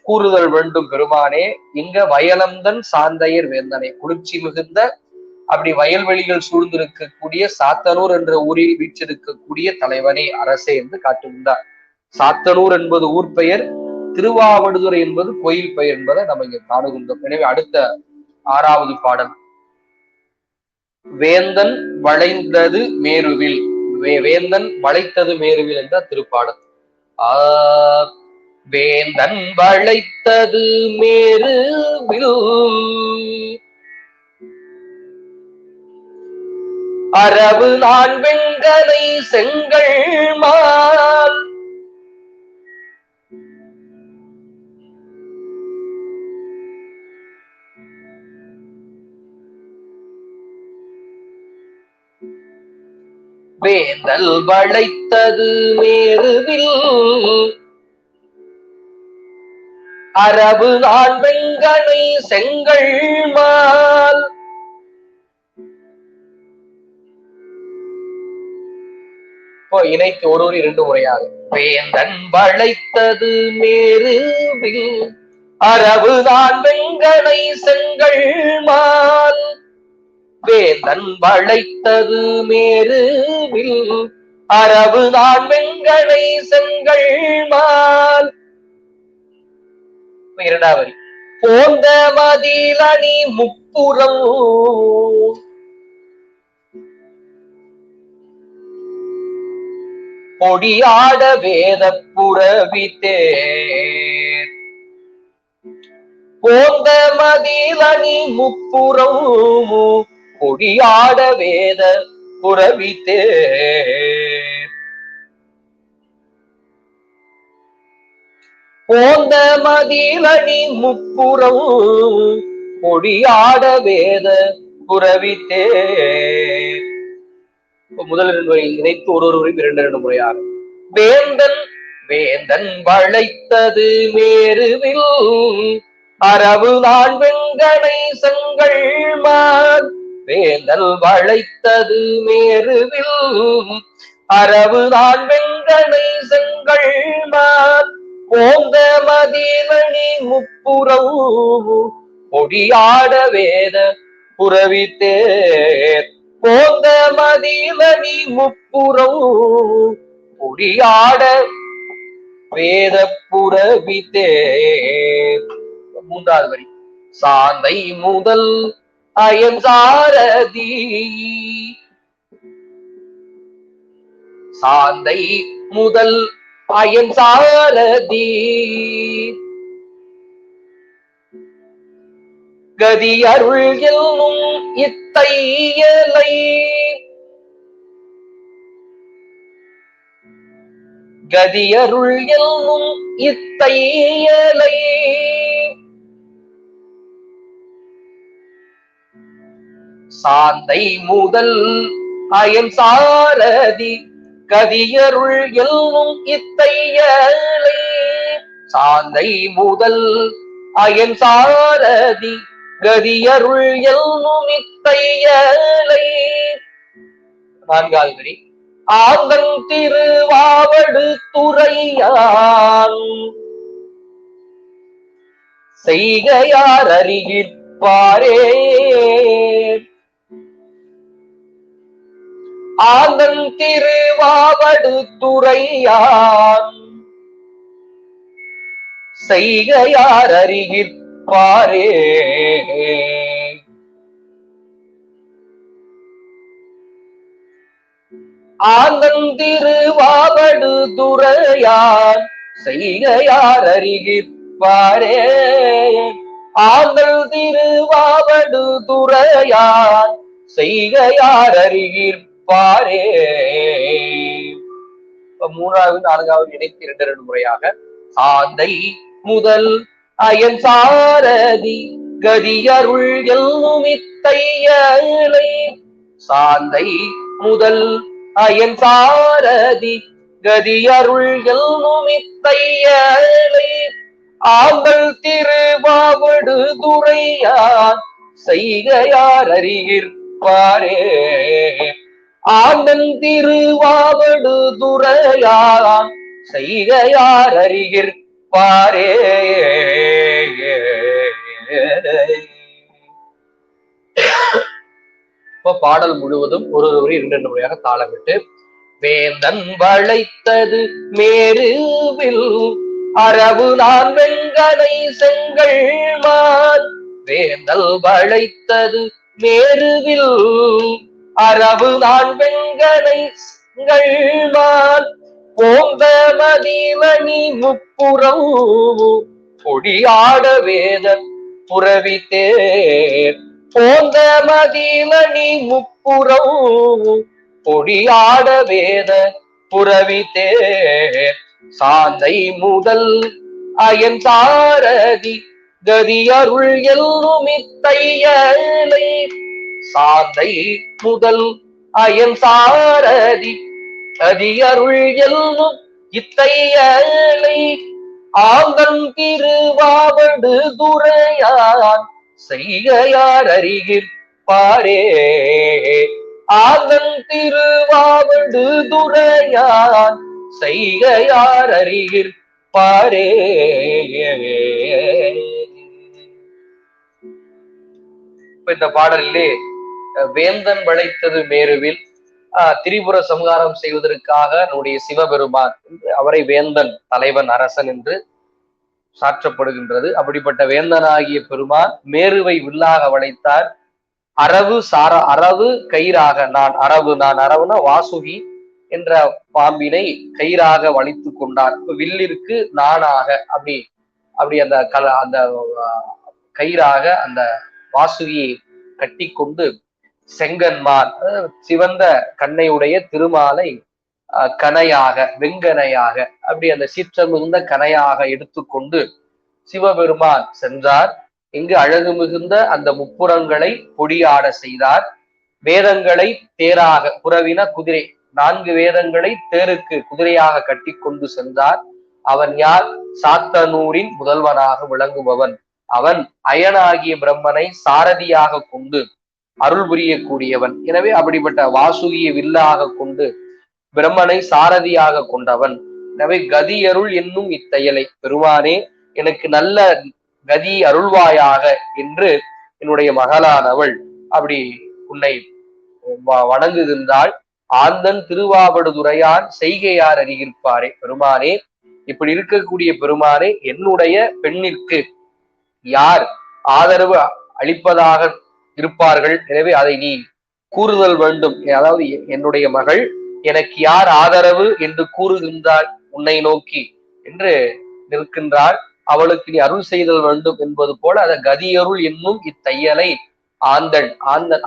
கூறுதல் வேண்டும் பெருமானே. இங்க வயலந்தன் சாந்தையர் வேந்தனை, குளிர்ச்சி மிகுந்த அப்படி வயல்வெளிகள் சூழ்ந்திருக்கக்கூடிய சாத்தனூர் என்ற ஊரில் வீற்றிருக்கக்கூடிய தலைவனே, அரசே என்று காட்டுகின்றார். சாத்தனூர் என்பது ஊர் பெயர், திருவாவடுதுறை என்பது கோயில் பெயர் என்பதை நம்ம இங்க காணுகின்றோம். எனவே அடுத்த 6வது பாடல், வேந்தன் வளைந்தது மேருவில். வேந்தன் வளைத்தது மேருவில் என்ற திருப்பாடல். வேந்தன் வளைத்தது மேருவில் அரவு நான் வெங்கனை செங்கல் மால். வேந்தல் வளைத்தது மேருவில் அரபு நான் வெங்கனை செங்கல் மால். இணைத்து ஒரு 2 முறையாக. வேந்தன் வளைத்தது மேருவில் அரபு நான் வெங்கனை செங்கல் மால். வேந்தன் வளைத்தது மேருவில் அரபு நான் வெங்கனை செங்கல் மால். இரண்டாவது போந்த மதிலணி முப்புறம் பொடியாட வேத புரவித்தே. போந்த மதிலணி முப்புறம் பொடியாட வேத புரவித்தே. போந்த மதிலணி முப்புறம் பொடியாட வேத புரவித்தே. முதல் 2 முறை இணைத்து ஒரு 2 முறையாக. வேந்தன் வேந்தன் வளைத்தது மேருவில் அரபு நான் வெங்கனை செங்கல் மால். வேந்தல் வளைத்தது மேருவில் அரபு நான் வெங்கனை செங்கல் மால். போந்த மதிலணி முப்புறம் பொடியாட வேத புரவித்தே. போந்த மதிலணி முப்புறம் பொடியாட வேத புரவித்தே. மூன்றாவது வரி. சாந்தை முதல் அயன்சாரதி சாந்தை முதல் அயன்சாரதி கதி அருள் என்னும் இத்தையலை. கதி அருள் என்னும் இத்தையலை சாந்தை முதல் அயன் சாரதி கதியருள் என்னும் இத்தையலை. சாந்தை முதல் அயன் சாரதி கதியருள் என்னும் இத்தையலை. நான்காவது வரி. ஆந்தன் திருவாவடு துறையான் செய்கையார் அறிகிற்பாரே. ஆந்தன் திருவாவடு துறையான் செய்கையார் அறிகிற்பாரே. ஆந்தன் திருவாவடு துறையான் செய்கையார் அறிகிற்பாரே. ஆந்தன் திருவாவடு துறையான் செய்கையார் அறிகிற்பாரே. மூன்றாவது 4வது இணைத்து 2 முறையாக. சாந்தை முதல் அயன் சாரதி கதியருள் என்னும் இத்தையலை. சாந்தை முதல் அயன் சாரதி கதியருள் என்னும் இத்தையலை. ஆம்பல் திருவாவடு துறையான் செய்கையார் அறிகிற்பாரே. ஆந்தன் திருவாவடு துறையான் செய்கையார் அறிகிற்பாரே. பாடல் முழுவதும் ஒரு 2 முறையாக தாளமிட்டு. வேந்தன் வளைத்தது மேருவில் அரபு நான் வெங்கனை செங்கல் மால். வேந்தல் வளைத்தது மேருவில் அரபு நான் வெங்கனை செங்கல் மால். போந்த மதிமணி முப்புறம் பொடியாட வேத புரவித்தே. போந்த மதிமணி முப்புறம் பொடியாட வேத புரவித்தே. சாந்தை முதல் அயன் சாரதி கதியருள் என்னும் இத்தையலை. சாந்தை முதல் அயன் சாரதி அதியருள் என்னும் இத்தையலை ஆந்தன் திருவாவடு துரையான் செய்கையார் அறிகிற்பாரே. ஆந்தன் திருவாவடு துரையான் செய்கையார் அறிகிற்பாரே. இப்ப இந்த பாடலிலே வேந்தன் வளைத்தது மேருவில் திரிபுர சம்ஹாரம் செய்வதற்காக நம்முடைய சிவபெருமான் அவரை வேந்தன், தலைவன், அரசன் என்று சாற்றப்படுகின்றது. அப்படிப்பட்ட வேந்தனாகிய பெருமான் மேருவை வில்லாக வளைத்தார். அரவு கயிறாக, நான் அரவுனா வாசுகி என்ற பாம்பினை கயிறாக வளைத்து கொண்டார். வில்லிற்கு நானாக அப்படி அந்த கயிறாக அந்த வாசுகியை கட்டி கொண்டு செங்கன்மால் சிவந்த கண்ணையுடைய திருமாலை கனையாக, வெங்கனையாக, அப்படி அந்த சீற்றம் மிகுந்த கனையாக எடுத்துக்கொண்டு சிவபெருமான் சென்றார். இங்கு அழகு மிகுந்த அந்த முப்புறங்களை பொடியாட செய்தார். வேதங்களை தேராக, புறவின குதிரை, 4 வேதங்களை தேருக்கு குதிரையாக கட்டி கொண்டு சென்றார். அவன் யார்? சாத்தனூரின் முதல்வனாக விளங்குபவன். அவன் அயனாகிய பிரம்மனை சாரதியாக கொண்டு அருள் புரியக்கூடியவன். எனவே அப்படிப்பட்ட வாசுகியை வில்லாக கொண்டு பிரம்மனை சாரதியாக கொண்டவன். எனவே கதியருள் என்னும் இத்தையலை, பெருமானே எனக்கு நல்ல கதி அருள்வாயாக என்று என்னுடைய மகளானவள் அப்படி உன்னை வணங்குகின்றாள். ஆந்தன் திருவாவடுதுறையான் செய்கையார் அறிகிற்பாரே. பெருமானே, இப்படி இருக்கக்கூடிய பெருமானே, என்னுடைய பெண்ணிற்கு யார் ஆதரவு அளிப்பதாக இருப்பார்கள்? எனவே அதை நீ கூறுதல் வேண்டும். அதாவது என்னுடைய மகள் எனக்கு யார் ஆதரவு என்று கூறுகின்றாள் உன்னை நோக்கி என்று நிற்கின்றாள். அவளுக்கு நீ அருள் செய்தல் வேண்டும் என்பது போல அத கதியருள் என்னும் இத்தையலை ஆந்தன்.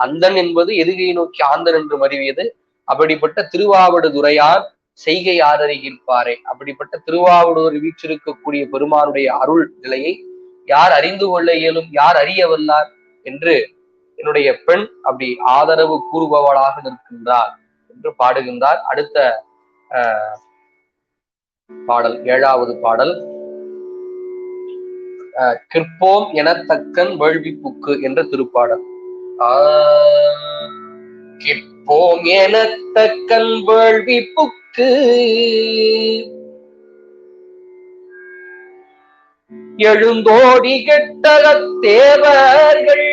அந்தன் என்பது எதுகை நோக்கி ஆந்தன் என்று மறிவியது. அப்படிப்பட்ட திருவாவடுதுறையான் செய்கை ஆதரிகிற்பாரே. அப்படிப்பட்ட திருவாவடுதுறை வீற்றிருக்கக்கூடிய பெருமானுடைய அருள் நிலையை யார் அறிந்து கொள்ள இயலும், யார் அறிய வல்லார் என்று என்னுடைய பெண் அப்படி ஆதரவு கூறுபவளாக நிற்கின்றார் என்று பாடுகின்றார். அடுத்த பாடல் 7வது பாடல் கிற்போம் எனத்தக்கன் வேள்வி புக்கு என்ற திருப்பாடல். கிற்போம் எனத்தக்கன் வேள்வி புக்கு எழுந்தோடி கெட்டக தேவர்கள்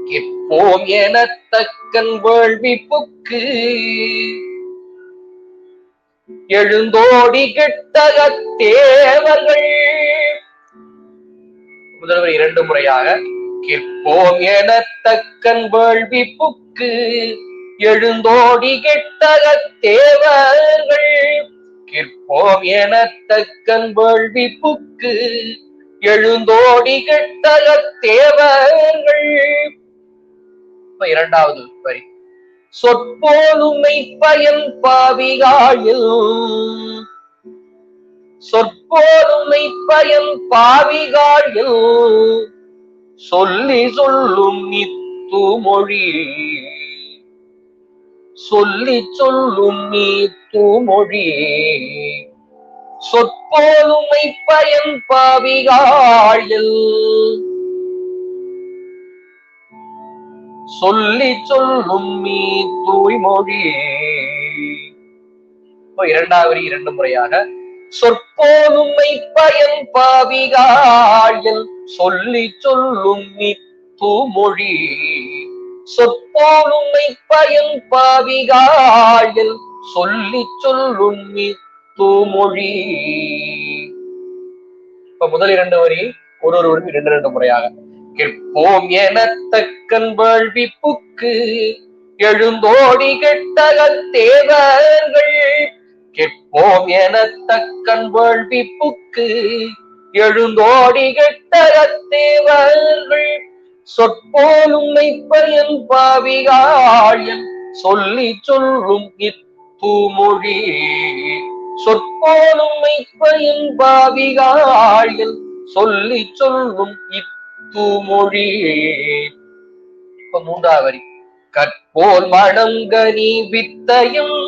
கிற்போம் எனத்தக்கன் வேள்வி புக்கு எழுந்தோடி கெட்டக தேவர்கள். முதல்வர் 2 முறையாக கிற்போம் எனத்தக்கன் வேள்வி புக்கு எழுந்தோடி கெட்டக தேவர்கள் கிற்போம் எனத்தக்கன் வேள்வி புக்கு எழுந்தோடி கெட்டக தேவர்கள். 2வது வரி சொற்போலுமை பயன் பாவிகாயில் சொற்போலுமை பயன் பாவிகாயில் சொல்லி சொல்லும் நித்துமொழி சொல்லி சொல்லும் நீத்துமொழி சொற்போலுமை பயன் பாவிகாயில் சொல்லி சொல்லும் நீ தூய்மொழி. 2வது 2 முறையாக சொற்போலுமை பயன் பாவிகாயில் சொல்லி சொல்லும் நீ தூமொழி சொற்போலுமை பயன் பாவிகாயில் சொல்லி சொல்லும் நீ தூமொழி. முதல் 2 வரி ஒரு 2 முறையாக கிற்போம் எனத்தக்கன் வேள்வி புக்கு எழுந்தோடி கெட்டக தேவர்கள் கிற்போம் எனத்தக்கன் வேள்வி புக்கு எழுந்தோடி கெட்டக தேவர்கள் சொற்போலும் மெய்ப்பயன் பாவிகாயன் சொல்லி சொல்லும் இத்தூமொழி சொற்போலும் மெய்ப்பயன் பாவிகாயன் சொல்லி சொல்லும் தூமொழி. இப்ப மூன்றாவது வரி. கற்போல் மணங்கனி வித்தையும்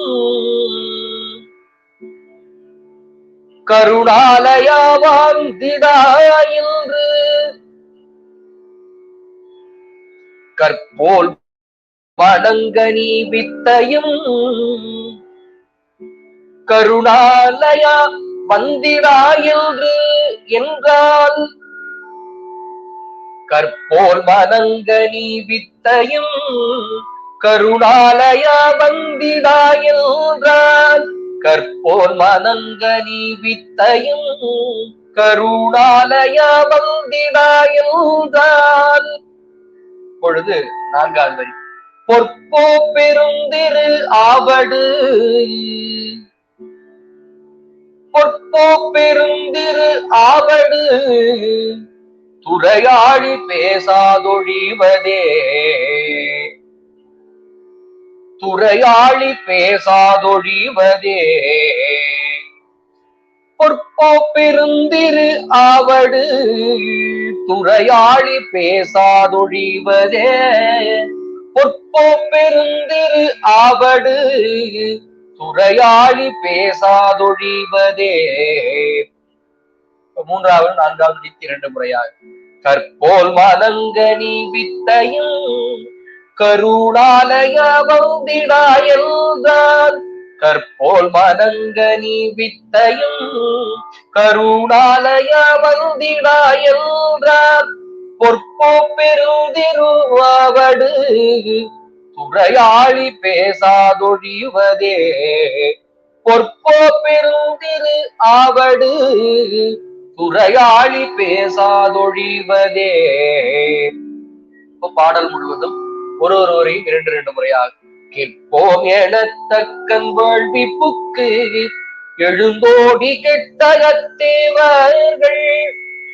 கருணாலயாவாந்திடாயின்று கற்போல் மணங்கனி வித்தையும் கருணாலயா வந்திடாயின்று என்றால் கற்போல் மணங்கனி வித்தையும் கருணாலயா வந்திடாயின்றால் கற்போல் மணங்கனி வித்தையும் கருணாலயா வந்திடாயின்றால். பொழுது நான்காவது வரி. பொற்போ பெருந்திரு ஆவடு பொற்போ பெருந்திரு ஆவடு துறையாழி பேசாதொழிவதே துறையாழி பேசாதொழிவதே பொற்போ பெருந்திரு ஆவடு துறையாழி பேசாதொழிவதே பொற்போ பெருந்திரு ஆவடு துறையாழி பேசாதொழிவதே. மூன்றாவது நான்காவது நீத்தி 2 முறையாக. கற்போல் மணங்கனி வித்தையும் கருணாலய வந்திடாயல்தான் கற்போல் மணங்கனி வித்தையும் கருணாலய வந்திடாயல்தான் பொற்போ பெருந்திருவாவடு துறையாழி பேசாதொழிவதே பொற்போ பெருந்திரு ஆவடு துறையாழி பேசாதொழிவதே. பாடல் முழுவதும் ஒரு ஒருவரையும் 2 முறையாக. கேட்போம் எனத்தக்கன் வேள்வி புக்கு எழுந்தோடி கெட்டகத்தேவர்கள்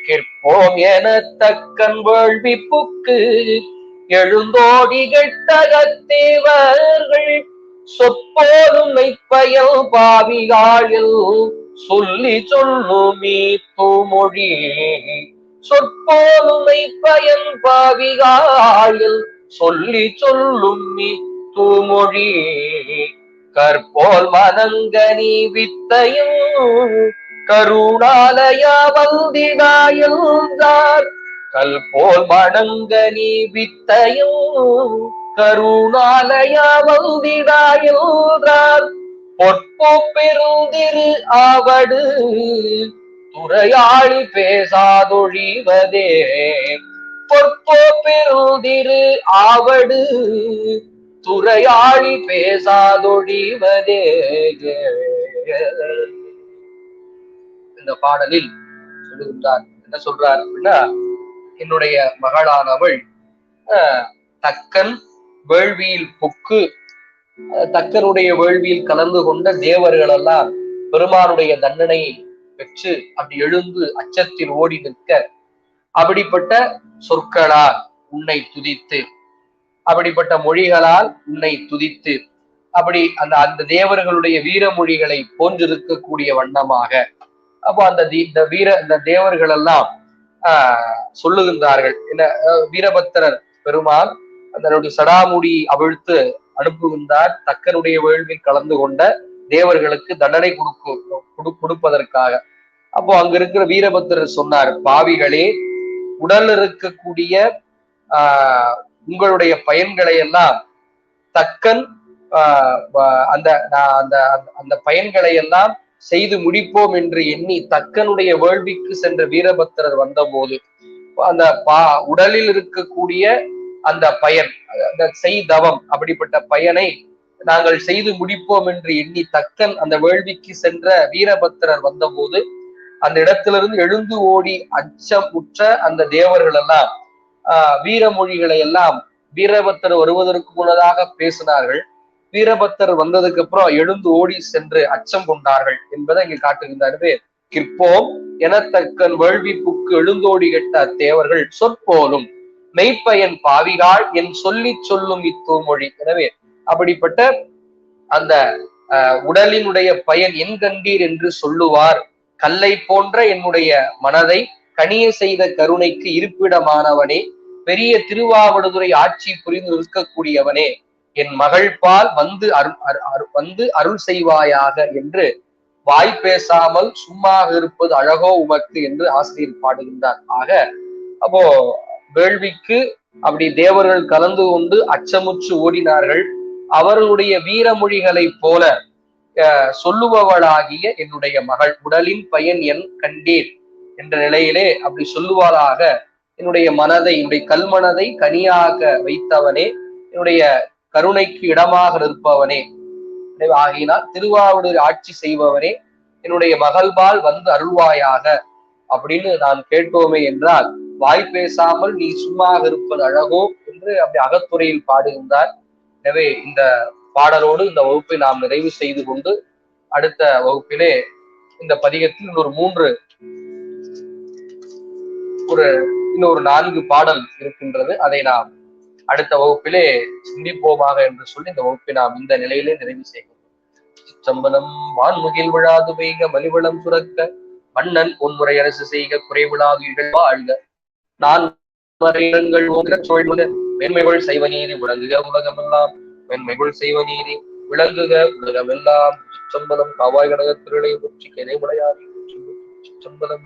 கேட்போம் எனத்தக்கன் வேள்வி புக்கு எழுந்தோடி கெட்டகத்தேவர்கள் சொப்போரும் மெய்ப்பயல் பாவிகாழில் சொல்லி சொல்லுமீ தூமொழி சொற்போலும் மெய்ப்பயன் பாவிகாழில் சொல்லி சொல்லுமீ தூமொழி கற்போல் மணங்கனி வித்தையும் கருணாலயா வந்திடாயல்தார் கல்போல் மணங்கனி வித்தையும் கருணாலயா வந்திடாயல்தார் பொற்போ பெருந்திரு ஆவடு துறையாழி பேசாதொழிவதே பொற்போ பெருந்திரு ஆவடு துறையாழி பேசாதொழிவதே. இந்த பாடலில் சொல்லுகின்றார். என்ன சொல்றார் அப்படின்னா, என்னுடைய மகளானவள் தக்கன் வேள்வியில் புக்கு தக்கனுடைய வேள்வியில் கலந்து கொண்ட தேவர்கள் எல்லாம் பெருமானுடைய தண்டனையை பெற்று அப்படி எழுந்து அச்சத்தில் ஓடி நிற்க அப்படிப்பட்ட சொற்களால் உன்னை துதித்து அப்படிப்பட்ட மொழிகளால் உன்னை துதித்து அப்படி அந்த தேவர்களுடைய வீரமொழிகளை போன்றிருக்கக்கூடிய வண்ணமாக அப்போ இந்த தேவர்கள் எல்லாம் சொல்லுகின்றார்கள். என்ன வீரபத்திரர் பெருமாள் அதனுடைய சடாமுடி அவிழ்த்து அனுப்புகின்றார் தக்கனுடைய வேள்வியில் கலந்து கொண்ட தேவர்களுக்கு தண்டனை கொடுப்பதற்காக. அப்போ அங்க இருக்கிற வீரபத்திரர் சொன்னார், பாவிகளே, உடல் இருக்கக்கூடிய உங்களுடைய பயன்களை எல்லாம் தக்கன் அந்த பயன்களை எல்லாம் செய்து முடிப்போம் என்று எண்ணி தக்கனுடைய வேள்விக்கு சென்ற வீரபத்திரர் வந்தபோது அந்த உடலில் இருக்கக்கூடிய அந்த பயன் அந்த செய்தவம் அப்படிப்பட்ட பயனை நாங்கள் செய்து முடிப்போம் என்று எண்ணி தக்கன் அந்த வேள்விக்கு சென்ற வீரபத்திரர் வந்தபோது அந்த இடத்திலிருந்து எழுந்து ஓடி அச்சம் உற்ற அந்த தேவர்கள் எல்லாம் வீரமொழிகளை எல்லாம் வீரபத்திரர் வருவதற்கு முன்னதாக பேசினார்கள். வீரபத்திரர் வந்ததுக்கு அப்புறம் எழுந்து ஓடி சென்று அச்சம் கொண்டார்கள் என்பதை இங்கு காட்டுகின்றார்கள். கிற்போம் எனத்தக்கன் வேள்வி புக்கு எழுந்தோடி கெட்ட அத்தேவர்கள் சொற்போலும் மெய்ப்பயன் பாவிகாள் என் சொல்லி சொல்லும் இத்தூமொழி. எனவே அப்படிப்பட்ட அந்த உடலினுடைய பயன் என் கண்டீர் என்று சொல்லுவார். கல்லை போன்ற என்னுடைய மனதை கனிய செய்த கருணைக்கு இருப்பிடமானவனே, பெரிய திருவாவடுதுறை ஆட்சி புரிந்து இருக்கக்கூடியவனே, என் மகள் பால் வந்து அருள் செய்வாயாக என்று வாய் பேசாமல் சும்மா இருப்பது அழகோ உமக்கு என்று ஆசிரியர் பாடுகின்றார். ஆக அப்போ வேள்விக்கு அப்படி தேவர்கள் கலந்து கொண்டு அச்சமுற்று ஓடினார்கள். அவர்களுடைய வீரமொழிகளை போல சொல்லுபவளாகிய என்னுடைய மகள் உடலின் பயன் என் கண்டீர் என்ற நிலையிலே அப்படி சொல்லுவாளாக, என்னுடைய மனதை, என்னுடைய கல்மனதை கனியாக வைத்தவனே, என்னுடைய கருணைக்கு இடமாக நிற்பவனே, ஆகினால் திருவாவடுதுறை ஆட்சி செய்பவனே, என்னுடைய மகள்பால் வந்து அருள்வாயாக அப்படின்னு நாம் கேட்டோமே என்றால், வாய் பேசாமல் நீ சும்மா இருப்பது அழகோ என்று அப்படி அகத்துறையில் பாடுகின்றார். எனவே இந்த பாடலோடு இந்த வகுப்பை நாம் நிறைவு செய்து கொண்டு அடுத்த வகுப்பிலே இந்த பதிகத்தில் இன்னொரு 4 பாடல் இருக்கின்றது. அதை நாம் அடுத்த வகுப்பிலே சிந்திப்போமாக என்று சொல்லி இந்த வகுப்பை நாம் இந்த நிலையிலே நிறைவு செய்கிறோம். சிற்றம்பலம் வான்முகில் விழாது பெய்க மலிவளம் சுரக்க, மன்னன் பொன்முறை அரசு செய்க குறைவிழாது வாழ்க, நான் மறைகள் ஓங்க சோழ்முக மென்மைகள் செய்வ நீதி விளங்குக உலகமெல்லாம், மென்மைகள் செய்வ நீதி விளங்குக உலகமெல்லாம். சிற்றம்பலம் காவாய் கடக திருளை பற்றி கிளைமுடையாடி சிற்றம்பலம்.